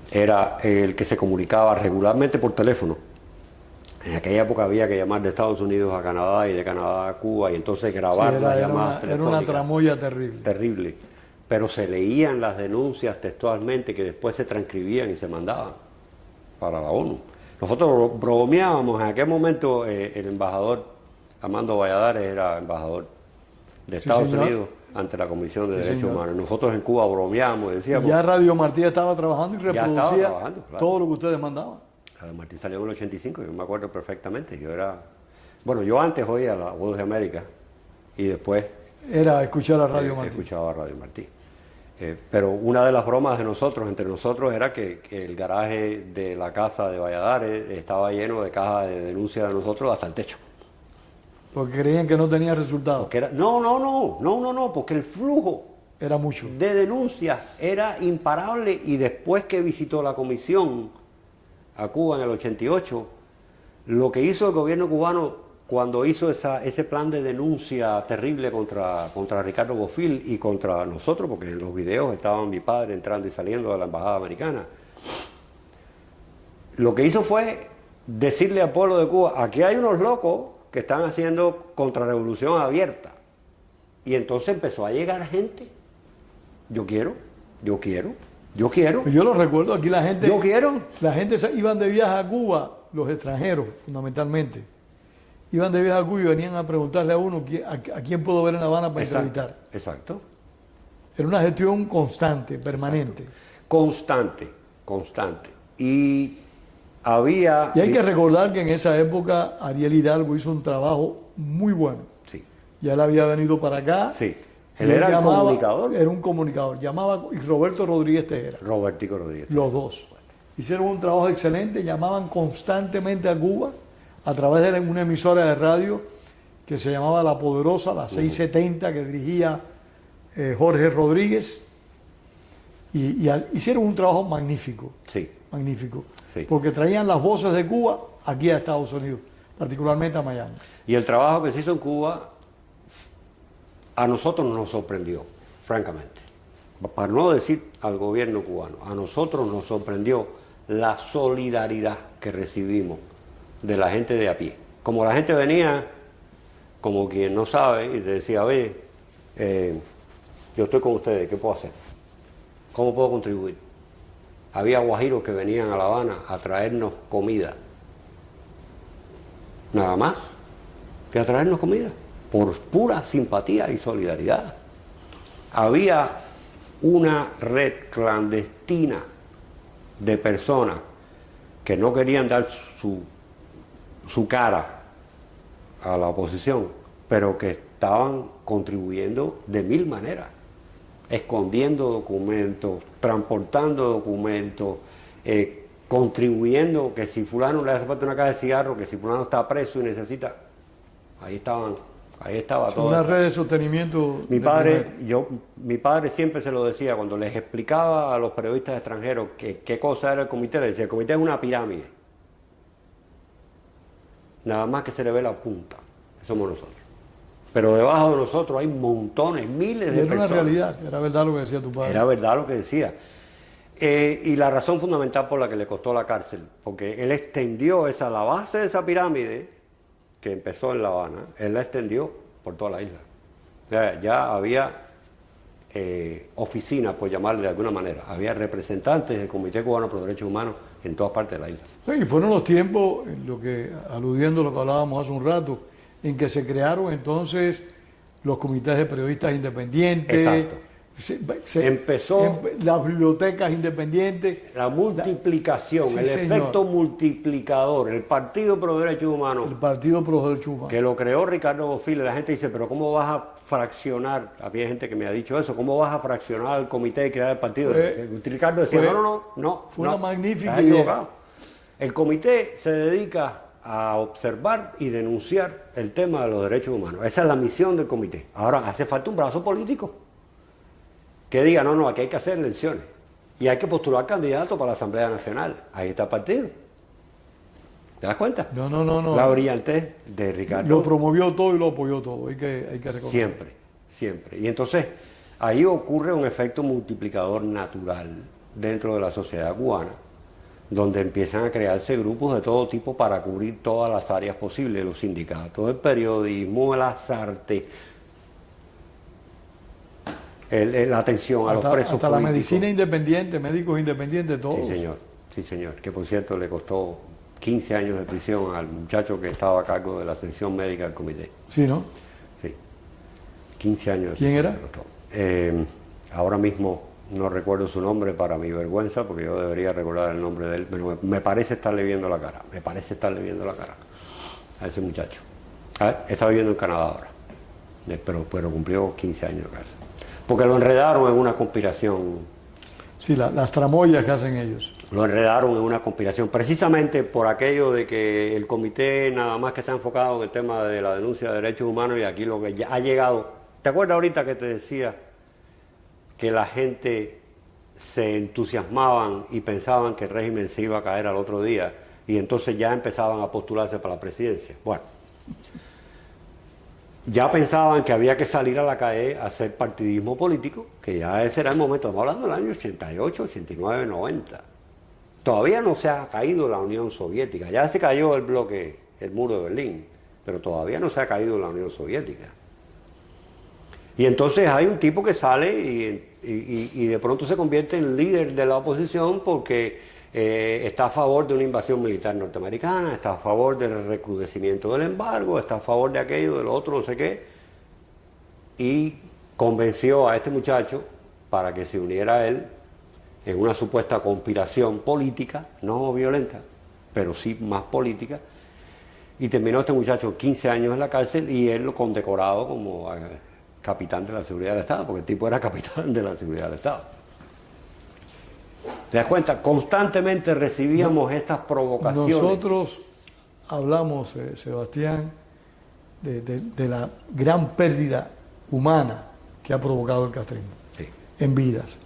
era el que se comunicaba regularmente por teléfono. En aquella época había que llamar de Estados Unidos a Canadá y de Canadá a Cuba, y entonces grabar Sí, las llamadas era una telefónicas. tramoya terrible. Terrible. Pero se leían las denuncias textualmente que después se transcribían y se mandaban para la ONU. Nosotros bromeábamos, en aquel momento el embajador Armando Valladares era embajador de Estados señor. Unidos ante la Comisión de Sí, Derechos señor. Humanos. Nosotros en Cuba bromeábamos y decíamos... Ya Radio Martí estaba trabajando y Ya estaba reproducía trabajando, claro. todo lo que ustedes mandaban. Radio Martí salió en el 85, yo me acuerdo perfectamente. Yo antes oía la Voz de América y después Era escuchar a Radio Martí. escuchaba Radio Martí. Pero una de las bromas de nosotros, entre nosotros, era que el garaje de la casa de Valladares estaba lleno de cajas de denuncias de nosotros hasta el techo. Porque creían que no tenía resultado. Porque no, porque el flujo Era mucho. de denuncias era imparable, y después que visitó la comisión a Cuba en el 88, lo que hizo el gobierno cubano cuando hizo ese plan de denuncia terrible contra Ricardo Bofill y contra nosotros, porque en los videos estaban mi padre entrando y saliendo de la embajada americana, lo que hizo fue decirle al pueblo de Cuba, aquí hay unos locos que están haciendo contrarrevolución abierta. Y entonces empezó a llegar gente. Yo quiero. Pues yo lo recuerdo, aquí la gente... Yo quiero. La gente iban de viaje a Cuba, los extranjeros, fundamentalmente. Iban de viaje a Cuba y venían a preguntarle a uno a quién puedo ver en La Habana para entrevistar. Exacto. Era una gestión constante, permanente. Constante. Y había... Y hay que recordar que en esa época Ariel Hidalgo hizo un trabajo muy bueno. Sí. Ya él había venido para acá. Sí. Él era el comunicador. Era un comunicador. Llamaba, y Roberto Rodríguez Tejera. Robertico Rodríguez. Los dos. Hicieron un trabajo excelente, llamaban constantemente a Cuba a través de una emisora de radio que se llamaba La Poderosa, la 670, que dirigía Jorge Rodríguez. Y hicieron un trabajo magnífico. Sí. Magnífico. Sí. Porque traían las voces de Cuba aquí a Estados Unidos, particularmente a Miami. Y el trabajo que se hizo en Cuba a nosotros nos sorprendió, francamente. Para no decir al gobierno cubano, a nosotros nos sorprendió la solidaridad que recibimos de la gente de a pie. Como la gente venía, como quien no sabe, y te decía, oye, yo estoy con ustedes, ¿qué puedo hacer? ¿Cómo puedo contribuir? Había guajiros que venían a La Habana a traernos comida. Nada más que a traernos comida, por pura simpatía y solidaridad. Había una red clandestina de personas que no querían dar su cara a la oposición, pero que estaban contribuyendo de mil maneras, escondiendo documentos, transportando documentos, contribuyendo, que si fulano le hace falta una caja de cigarros, que si fulano está preso y necesita, ahí estaba todo. Una red de sostenimiento. Mi padre siempre se lo decía cuando les explicaba a los periodistas extranjeros qué cosa era el comité. Le decía, el comité es una pirámide. Nada más que se le ve la punta, somos nosotros. Pero debajo de nosotros hay montones, miles de personas. Era una realidad, era verdad lo que decía tu padre. Era verdad lo que decía. Y la razón fundamental por la que le costó la cárcel, porque él extendió la base de esa pirámide, que empezó en La Habana, él la extendió por toda la isla. O sea, ya había oficinas, por llamarle de alguna manera, había representantes del Comité Cubano por los Derechos Humanos en todas partes de la isla. Y fueron los tiempos, aludiendo a lo que hablábamos hace un rato, en que se crearon entonces los comités de periodistas independientes. Exacto. Empezó las bibliotecas independientes. La multiplicación, Sí, el señor. efecto multiplicador, el Partido Pro Derechos Humanos, El Partido Pro Derechos Humanos. que lo creó Ricardo Bofill. La gente dice, pero ¿cómo vas a fraccionar? Había gente que me ha dicho eso, ¿cómo vas a fraccionar el comité y crear el partido? Ricardo decía, no. Fue una magnífica estás idea. equivocado. El comité se dedica a observar y denunciar el tema de los derechos humanos. Esa es la misión del comité. Ahora, hace falta un brazo político que diga, no, aquí hay que hacer elecciones y hay que postular candidatos para la Asamblea Nacional. Ahí está el partido. ¿Te das cuenta? No. La brillantez de Ricardo. Lo promovió todo y lo apoyó todo. Hay que reconocer. Siempre. Y entonces, ahí ocurre un efecto multiplicador natural dentro de la sociedad cubana, donde empiezan a crearse grupos de todo tipo para cubrir todas las áreas posibles, los sindicatos, el periodismo, las artes, la atención a los presos hasta la políticos. medicina independiente, médicos independientes, todos. Sí, señor. Que por cierto le costó 15 años de prisión al muchacho que estaba a cargo de la sección médica del comité. Sí, ¿no? Sí. 15 años de ¿Quién prisión era? le costó. Ahora mismo no recuerdo su nombre para mi vergüenza, porque yo debería recordar el nombre de él, pero me parece estarle viendo la cara. A ese muchacho. Está viviendo en Canadá ahora. Pero cumplió 15 años de cárcel. Porque lo enredaron en una conspiración. Sí, las tramoyas que hacen ellos. Lo enredaron en una conspiración, precisamente por aquello de que el comité nada más que está enfocado en el tema de la denuncia de derechos humanos, y aquí lo que ya ha llegado. ¿Te acuerdas ahorita que te decía que la gente se entusiasmaban y pensaban que el régimen se iba a caer al otro día y entonces ya empezaban a postularse para la presidencia? Bueno, ya pensaban que había que salir a la calle a hacer partidismo político, que ya ese era el momento. Estamos hablando del año 88, 89, 90. Todavía no se ha caído la Unión Soviética. Ya se cayó el bloque, el muro de Berlín, pero todavía no se ha caído la Unión Soviética. Y entonces hay un tipo que sale y de pronto se convierte en líder de la oposición porque está a favor de una invasión militar norteamericana, está a favor del recrudecimiento del embargo, está a favor de aquello, de lo otro, no sé qué. Y convenció a este muchacho para que se uniera a él en una supuesta conspiración política, no violenta, pero sí más política. Y terminó este muchacho 15 años en la cárcel y él lo condecorado como capitán de la seguridad del Estado, porque el tipo era capitán de la seguridad del Estado. ¿Te das cuenta? Constantemente recibíamos estas provocaciones. Nosotros hablamos, Sebastián, de la gran pérdida humana que ha provocado el castrismo, Sí. en vidas.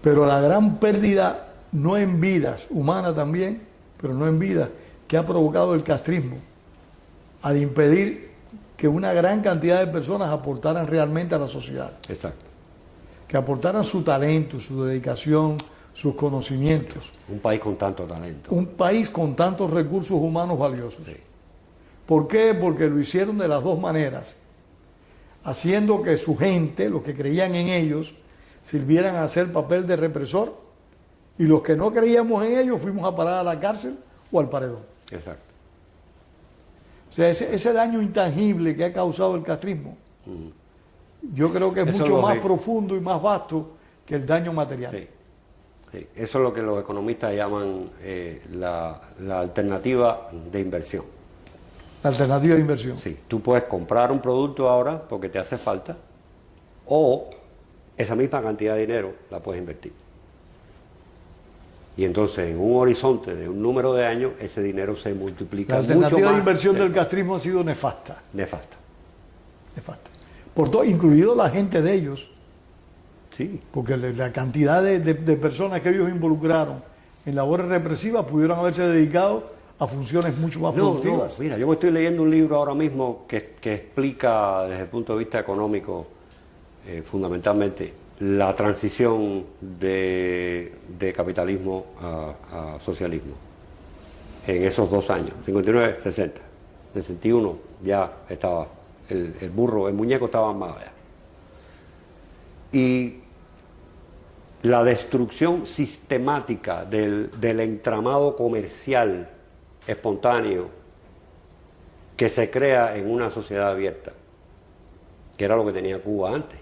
Pero la gran pérdida, no en vidas, humana también, pero no en vidas, que ha provocado el castrismo, al impedir que una gran cantidad de personas aportaran realmente a la sociedad. Exacto. Que aportaran su talento, su dedicación, sus conocimientos. Un país con tanto talento. Un país con tantos recursos humanos valiosos. Sí. ¿Por qué? Porque lo hicieron de las dos maneras. Haciendo que su gente, los que creían en ellos, sirvieran a hacer papel de represor, y los que no creíamos en ellos fuimos a parar a la cárcel o al paredón. Exacto. O sea, ese daño intangible que ha causado el castrismo, yo creo que es Eso mucho lo más ve. profundo y más vasto que el daño material. Sí. Sí. Eso es lo que los economistas llaman la alternativa de inversión. La alternativa de inversión. Sí, tú puedes comprar un producto ahora porque te hace falta, o esa misma cantidad de dinero la puedes invertir. Y entonces en un horizonte de un número de años, ese dinero se multiplica La mucho alternativa más. de inversión del castrismo ha sido nefasta. Nefasta. Nefasta. Por todo, incluido la gente de ellos, Sí. porque la cantidad de personas que ellos involucraron en labores represivas pudieron haberse dedicado a funciones mucho más productivas. Mira, yo me estoy leyendo un libro ahora mismo que explica desde el punto de vista económico fundamentalmente la transición de capitalismo a socialismo en esos 2 años, 59, 60. 61 ya estaba, el burro, el muñeco estaba más allá. Y la destrucción sistemática del entramado comercial espontáneo que se crea en una sociedad abierta, que era lo que tenía Cuba antes.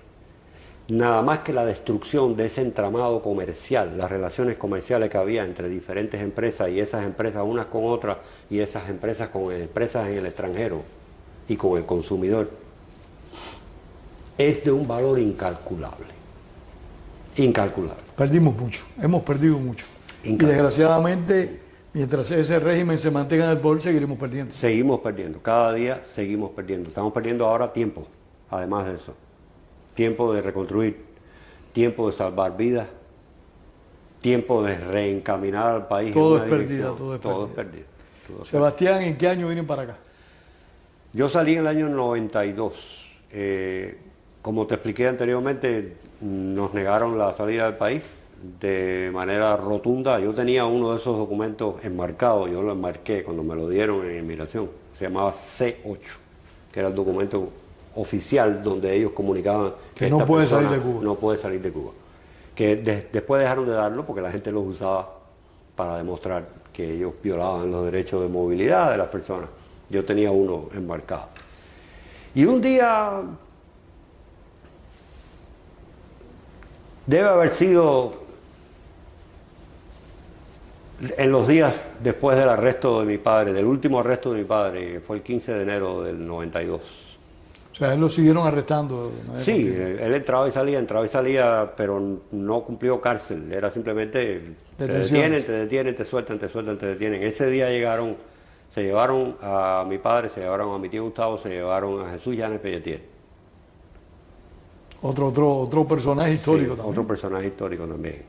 Nada más que la destrucción de ese entramado comercial, las relaciones comerciales que había entre diferentes empresas y esas empresas unas con otras y esas empresas con empresas en el extranjero y con el consumidor, es de un valor incalculable. Incalculable. Perdimos mucho, hemos perdido mucho. Y Incalculable. desgraciadamente, mientras ese régimen se mantenga en el poder, seguiremos perdiendo. Seguimos perdiendo, cada día seguimos perdiendo. Estamos perdiendo ahora tiempo, además de eso. Tiempo de reconstruir, tiempo de salvar vidas, tiempo de reencaminar al país. Todo en una es pérdida, dirección. todo es Todo es pérdida. perdido. Todo es Sebastián, ¿en qué año vienen para acá? perdido. Yo salí en el año 92. Como te expliqué anteriormente, nos negaron la salida del país de manera rotunda. Yo tenía uno de esos documentos enmarcados, yo lo enmarqué cuando me lo dieron en inmigración. Se llamaba C8, que era el documento oficial donde ellos comunicaban Que no esta puede salir persona de Cuba. no puede salir de Cuba. Que después dejaron de darlo porque la gente los usaba para demostrar que ellos violaban los derechos de movilidad de las personas. Yo tenía uno enmarcado. Y un día, debe haber sido en los días después del arresto de mi padre, del último arresto de mi padre, que fue el 15 de enero del 92. O sea, él lo siguieron arrestando. ¿no? Sí, él entraba y salía, pero no cumplió cárcel, era simplemente Detenciones. te detienen, te sueltan, te detienen. Ese día llegaron, se llevaron a mi padre, se llevaron a mi tío Gustavo, se llevaron a Jesús Llanes Pelletier. Otro personaje histórico Sí, también. otro personaje histórico también.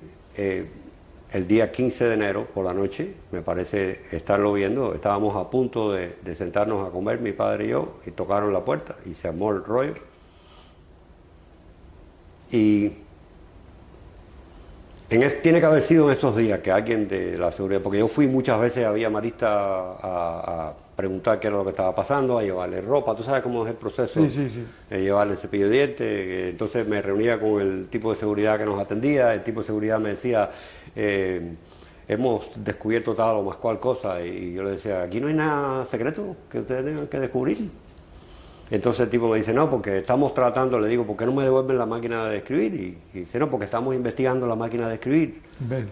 el día 15 de enero por la noche, me parece estarlo viendo, estábamos a punto de sentarnos a comer, mi padre y yo, y tocaron la puerta y se armó el rollo. Y tiene que haber sido en esos días que alguien de la seguridad, porque yo fui muchas veces a Villa Marista a preguntar qué era lo que estaba pasando, a llevarle ropa, tú sabes cómo es el proceso, Sí. Llevarle cepillo de dientes, entonces me reunía con el tipo de seguridad que nos atendía, el tipo de seguridad me decía, hemos descubierto tal o más cual cosa, y yo le decía, aquí no hay nada secreto que ustedes tengan que descubrir. Entonces el tipo me dice, no, porque estamos tratando, le digo, ¿por qué no me devuelven la máquina de escribir? Y dice, no, porque estamos investigando la máquina de escribir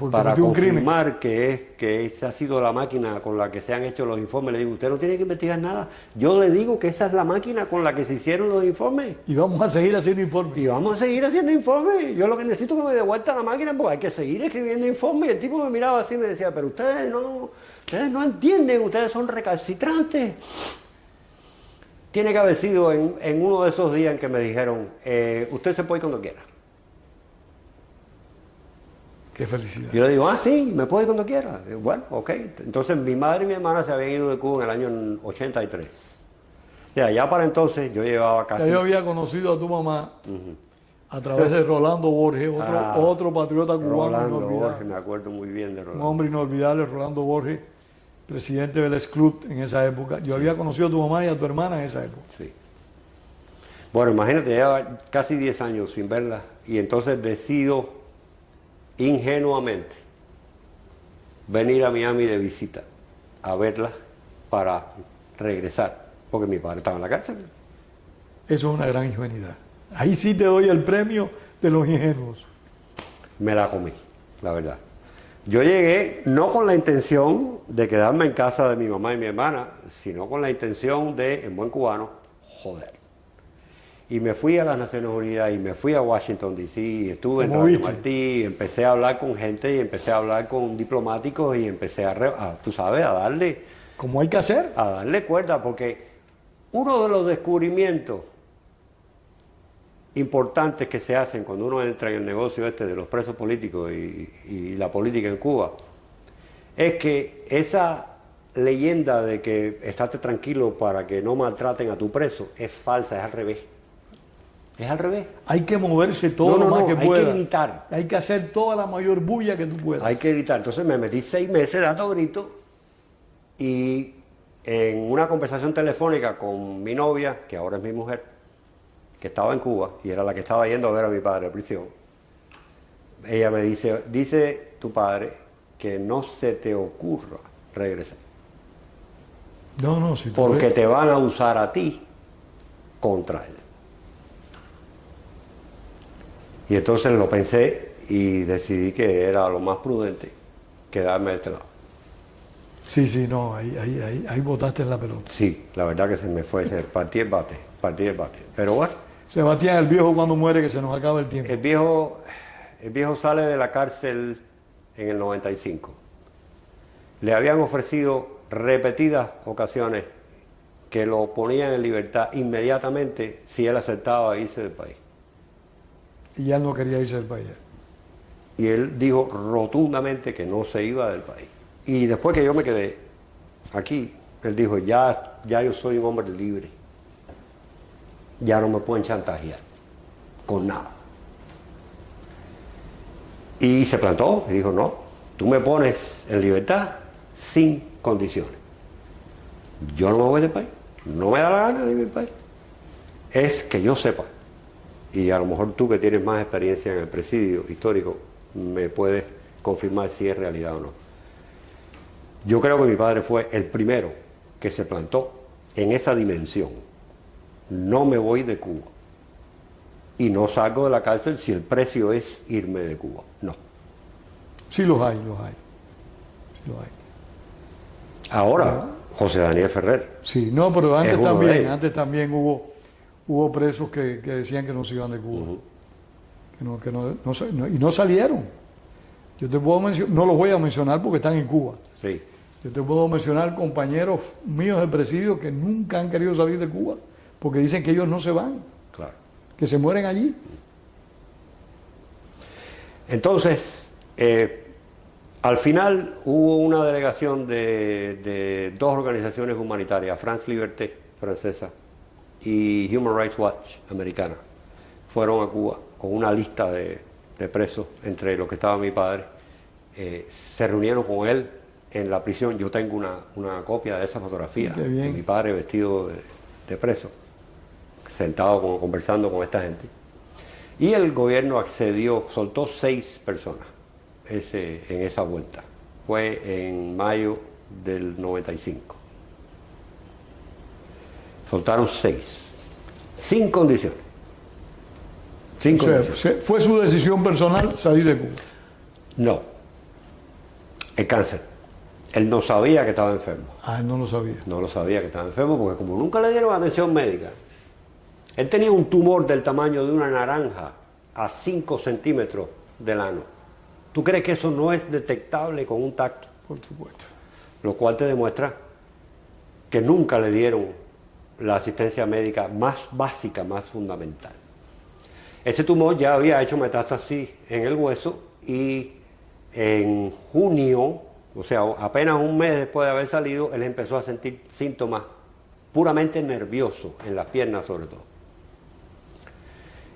para confirmar que esa ha sido la máquina con la que se han hecho los informes. Le digo, usted no tiene que investigar nada. Yo le digo que esa es la máquina con la que se hicieron los informes. Y vamos a seguir haciendo informes. Y vamos a seguir haciendo informes. Yo lo que necesito es que me devuelva la máquina porque hay que seguir escribiendo informes. Y el tipo me miraba así y me decía, pero ustedes no entienden, ustedes son recalcitrantes. Tiene que haber sido en uno de esos días en que me dijeron, usted se puede ir cuando quiera. Qué felicidad. Yo le digo, sí, me puedo ir cuando quiera. Digo, bueno, ok. Entonces mi madre y mi hermana se habían ido de Cuba en el año 83. O sea, ya para entonces yo llevaba casi... Ya yo había conocido a tu mamá a través de Rolando Borges, otro patriota cubano Rolando inolvidable. Borges, me acuerdo muy bien de Rolando. Un hombre inolvidable, Rolando Borges, presidente del Club en esa época. Yo había conocido a tu mamá y a tu hermana en esa época. Sí. Bueno, imagínate, lleva casi 10 años sin verla y entonces decido ingenuamente venir a Miami de visita a verla para regresar, porque mi padre estaba en la cárcel. Eso es una gran ingenuidad. Ahí sí te doy el premio de los ingenuos. Me la comí, la verdad. Yo llegué no con la intención de quedarme en casa de mi mamá y mi hermana, sino con la intención de, en buen cubano, joder. Y me fui a las Naciones Unidas y me fui a Washington, D.C., y estuve en Radio Martí, y empecé a hablar con gente y empecé a hablar con diplomáticos y empecé tú sabes, a darle... ¿Cómo hay que hacer? A darle cuerda, porque uno de los descubrimientos importantes que se hacen cuando uno entra en el negocio de los presos políticos y la política en Cuba, es que esa leyenda de que estate tranquilo para que no maltraten a tu preso es falsa, es al revés. Es al revés. Hay que moverse todo lo más que pueda. Hay que gritar. Hay que hacer toda la mayor bulla que tú puedas. Hay que gritar. Entonces me metí 6 meses dando gritos y en una conversación telefónica con mi novia, que ahora es mi mujer, que estaba en Cuba y era la que estaba yendo a ver a mi padre a prisión, ella me dice tu padre que no se te ocurra regresar. No, si tú porque ves. te van a usar a ti contra él. Y entonces lo pensé y decidí que era lo más prudente quedarme de este lado. Sí, no, ahí botaste en la pelota. Sí, la verdad que se me fue, partí el bate. Pero bueno. Sebastián, el viejo cuando muere, que se nos acaba el tiempo. El viejo sale de la cárcel en el 95. Le habían ofrecido repetidas ocasiones que lo ponían en libertad inmediatamente si él aceptaba irse del país. Y ya no quería irse del país. Y él dijo rotundamente que no se iba del país. Y después que yo me quedé aquí, él dijo, ya yo soy un hombre libre. Ya no me pueden chantajear con nada. Y se plantó y dijo, no, tú me pones en libertad sin condiciones. Yo no me voy del país, no me da la gana de irme del país. Es que yo sepa, y a lo mejor tú que tienes más experiencia en el presidio histórico, me puedes confirmar si es realidad o no. Yo creo que mi padre fue el primero que se plantó en esa dimensión. No me voy de Cuba. Y no salgo de la cárcel si el precio es irme de Cuba. No. Sí los hay. Ahora, José Daniel Ferrer. Sí, no, pero antes también hubo presos que decían que no se iban de Cuba. Y no salieron. Yo te puedo mencionar, no los voy a mencionar porque están en Cuba. Sí. Yo te puedo mencionar compañeros míos del presidio que nunca han querido salir de Cuba porque dicen que ellos no se van. Claro. Que se mueren allí. Entonces, Al final hubo una delegación de dos organizaciones humanitarias, France Liberté, francesa, y Human Rights Watch, americana. Fueron a Cuba con una lista de presos, entre los que estaba mi padre. Se reunieron con él en la prisión. Yo tengo una copia de esa fotografía de mi padre vestido de preso, sentado conversando con esta gente. Y el gobierno accedió, soltó 6 personas en esa vuelta. Fue en mayo del 95. Soltaron 6, sin condiciones. Sin condiciones. ¿Fue su decisión personal salir de Cuba? No. El cáncer. Él no sabía que estaba enfermo. Ah, él no lo sabía. No lo sabía que estaba enfermo porque como nunca le dieron atención médica, él tenía un tumor del tamaño de una naranja a 5 centímetros del ano. ¿Tú crees que eso no es detectable con un tacto? Por supuesto. Lo cual te demuestra que nunca le dieron la asistencia médica más básica, más fundamental. Ese tumor ya había hecho metástasis en el hueso y en junio, o sea, apenas un mes después de haber salido, él empezó a sentir síntomas puramente nerviosos en las piernas sobre todo.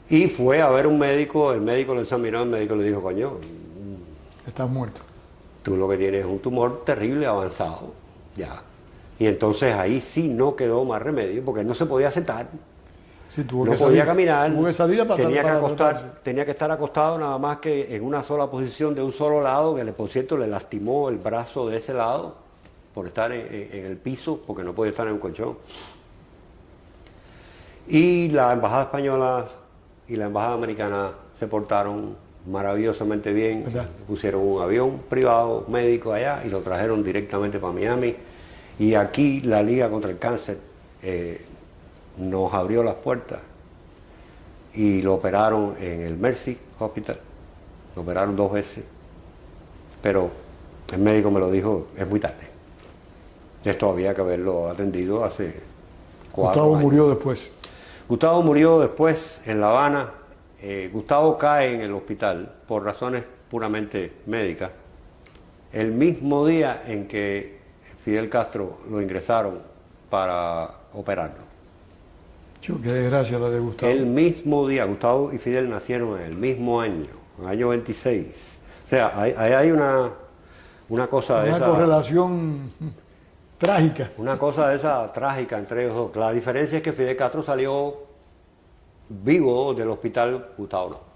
Y fue a ver un médico, el médico lo examinó, el médico le dijo, coño, estás muerto. Tú lo que tienes es un tumor terrible avanzado, ya. Y entonces ahí sí no quedó más remedio, porque no se podía sentar, sí, no podía caminar, tenía tenía que estar acostado nada más que en una sola posición de un solo lado, que por cierto le lastimó el brazo de ese lado, por estar en el piso, porque no podía estar en un colchón. Y la embajada española y la embajada americana se portaron maravillosamente bien. ¿Verdad? Pusieron un avión privado médico allá y lo trajeron directamente para Miami. Y aquí la Liga contra el Cáncer nos abrió las puertas y lo operaron en el Mercy Hospital. Lo operaron 2 veces. Pero el médico me lo dijo, es muy tarde. Esto había que haberlo atendido hace 4 Gustavo años. murió después. Gustavo murió después en La Habana. Gustavo cae en el hospital por razones puramente médicas. El mismo día en que Fidel Castro lo ingresaron para operarlo. Qué desgracia la de Gustavo. El mismo día, Gustavo y Fidel nacieron en el mismo año, en el año 26. O sea, hay una cosa de esa... Una correlación trágica. Una cosa de esa trágica entre ellos dos. La diferencia es que Fidel Castro salió vivo del hospital, Gustavo no.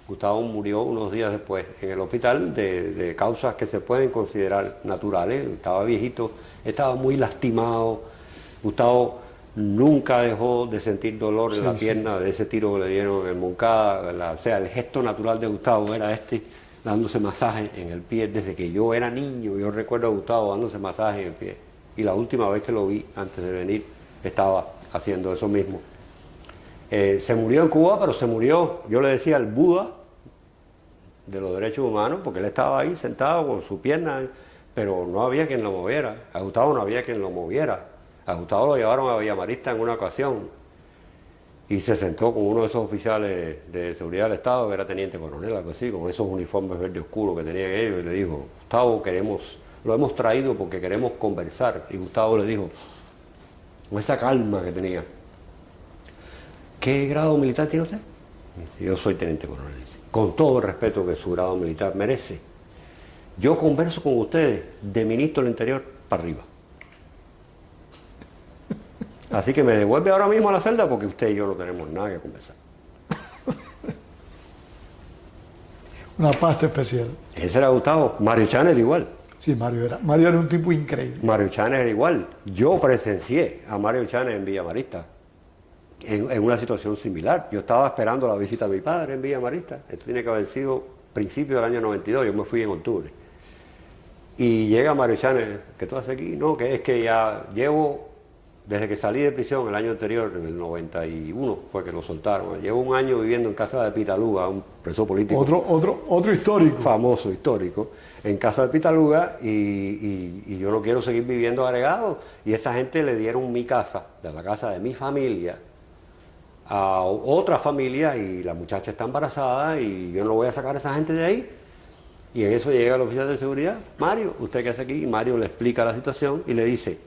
Gustavo murió unos días después en el hospital de causas que se pueden considerar naturales. Estaba viejito, estaba muy lastimado. Gustavo nunca dejó de sentir dolor en la pierna de ese tiro que le dieron en Moncada. O sea, el gesto natural de Gustavo era dándose masaje en el pie desde que yo era niño. Yo recuerdo a Gustavo dándose masaje en el pie. Y la última vez que lo vi, antes de venir, estaba haciendo eso mismo. Se murió en Cuba, pero se murió, yo le decía, el Buda de los derechos humanos, porque él estaba ahí sentado con su pierna, pero no había quien lo moviera. A Gustavo no había quien lo moviera. A Gustavo lo llevaron a Villa Marista en una ocasión y se sentó con uno de esos oficiales de seguridad del Estado, que era teniente coronel, algo así, con esos uniformes verde oscuro que tenían ellos, y le dijo, Gustavo, lo hemos traído porque queremos conversar. Y Gustavo le dijo, con esa calma que tenía, ¿qué grado militar tiene usted? Yo soy teniente coronel. Con todo el respeto que su grado militar merece, yo converso con ustedes de ministro del Interior para arriba. Así que me devuelve ahora mismo a la celda porque usted y yo no tenemos nada que conversar. Una pasta especial. Ese era Gustavo. Mario Chávez era igual. Sí, Mario era un tipo increíble. Mario Chávez era igual. Yo presencié a Mario Chávez en Villa Marista en una situación similar. Yo estaba esperando la visita de mi padre en Villa Marista. Esto tiene que haber sido principio del año 92. Yo me fui en octubre. Y llega Mario Chávez, ¿qué tú haces aquí? No, que es que ya llevo... Desde que salí de prisión el año anterior, en el 91, fue que lo soltaron. Llevo un año viviendo en casa de Pitaluga, un preso político. Otro histórico. Famoso, histórico, en casa de Pitaluga, y yo no quiero seguir viviendo agregado. Y esta gente le dieron mi casa, de la casa de mi familia, a otra familia, y la muchacha está embarazada, y yo no voy a sacar a esa gente de ahí. Y en eso llega el oficial de seguridad, Mario, ¿usted qué hace aquí? Y Mario le explica la situación y le dice,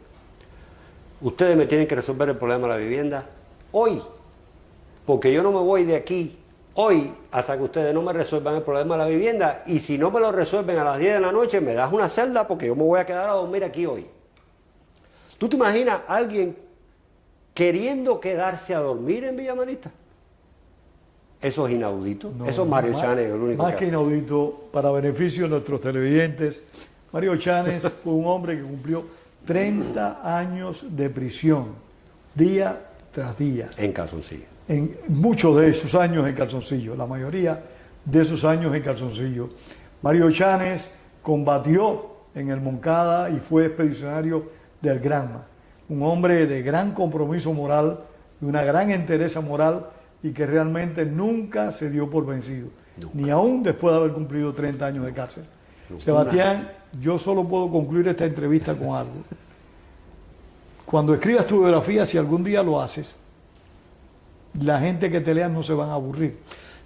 ustedes me tienen que resolver el problema de la vivienda hoy, porque yo no me voy de aquí hoy hasta que ustedes no me resuelvan el problema de la vivienda, y si no me lo resuelven a las 10 de la noche, me das una celda porque yo me voy a quedar a dormir aquí hoy. ¿Tú te imaginas a alguien queriendo quedarse a dormir en Villamanista? Eso es inaudito. No, Eso es Mario Chanes, el único más que inaudito, para beneficio de nuestros televidentes, Mario Chanes fue un hombre que cumplió 30 años de prisión, día tras día. En calzoncillo. En muchos de esos años en calzoncillo, la mayoría de esos años en calzoncillo. Mario Chanes combatió en el Moncada y fue expedicionario del Granma. Un hombre de gran compromiso moral, de una gran entereza moral, y que realmente nunca se dio por vencido, ni aún después de haber cumplido 30 años de cárcel. Sebastián, yo solo puedo concluir esta entrevista con algo. Cuando escribas tu biografía, si algún día lo haces, la gente que te lea no se van a aburrir.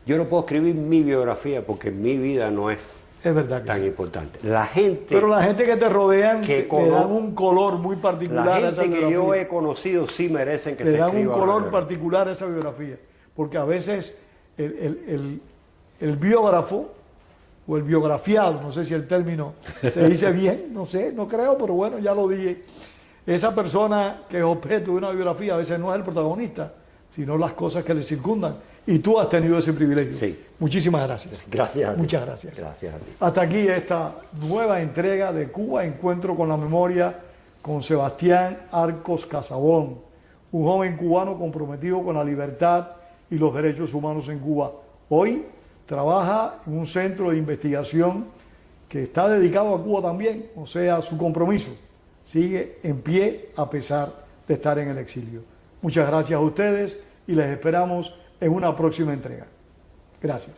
Yo no puedo escribir mi biografía porque mi vida no es verdad que tan sí. importante. La gente... Pero la gente que te rodean que le dan un color muy particular a la esa gente que biografía. yo he conocido sí merecen que Le se dan un escriba una color biografía. particular a esa biografía. Porque a veces el biógrafo o el biografiado, no sé si el término se dice bien, no sé, no creo, pero bueno, ya lo dije. Esa persona que es objeto de una biografía a veces no es el protagonista, sino las cosas que le circundan. Y tú has tenido ese privilegio. Sí. Muchísimas gracias. Gracias a ti. Muchas gracias. Gracias a ti. Hasta aquí esta nueva entrega de Cuba, Encuentro con la Memoria, con Sebastián Arcos Casabón, un joven cubano comprometido con la libertad y los derechos humanos en Cuba. Hoy trabaja en un centro de investigación que está dedicado a Cuba también, o sea, su compromiso sigue en pie a pesar de estar en el exilio. Muchas gracias a ustedes y les esperamos en una próxima entrega. Gracias.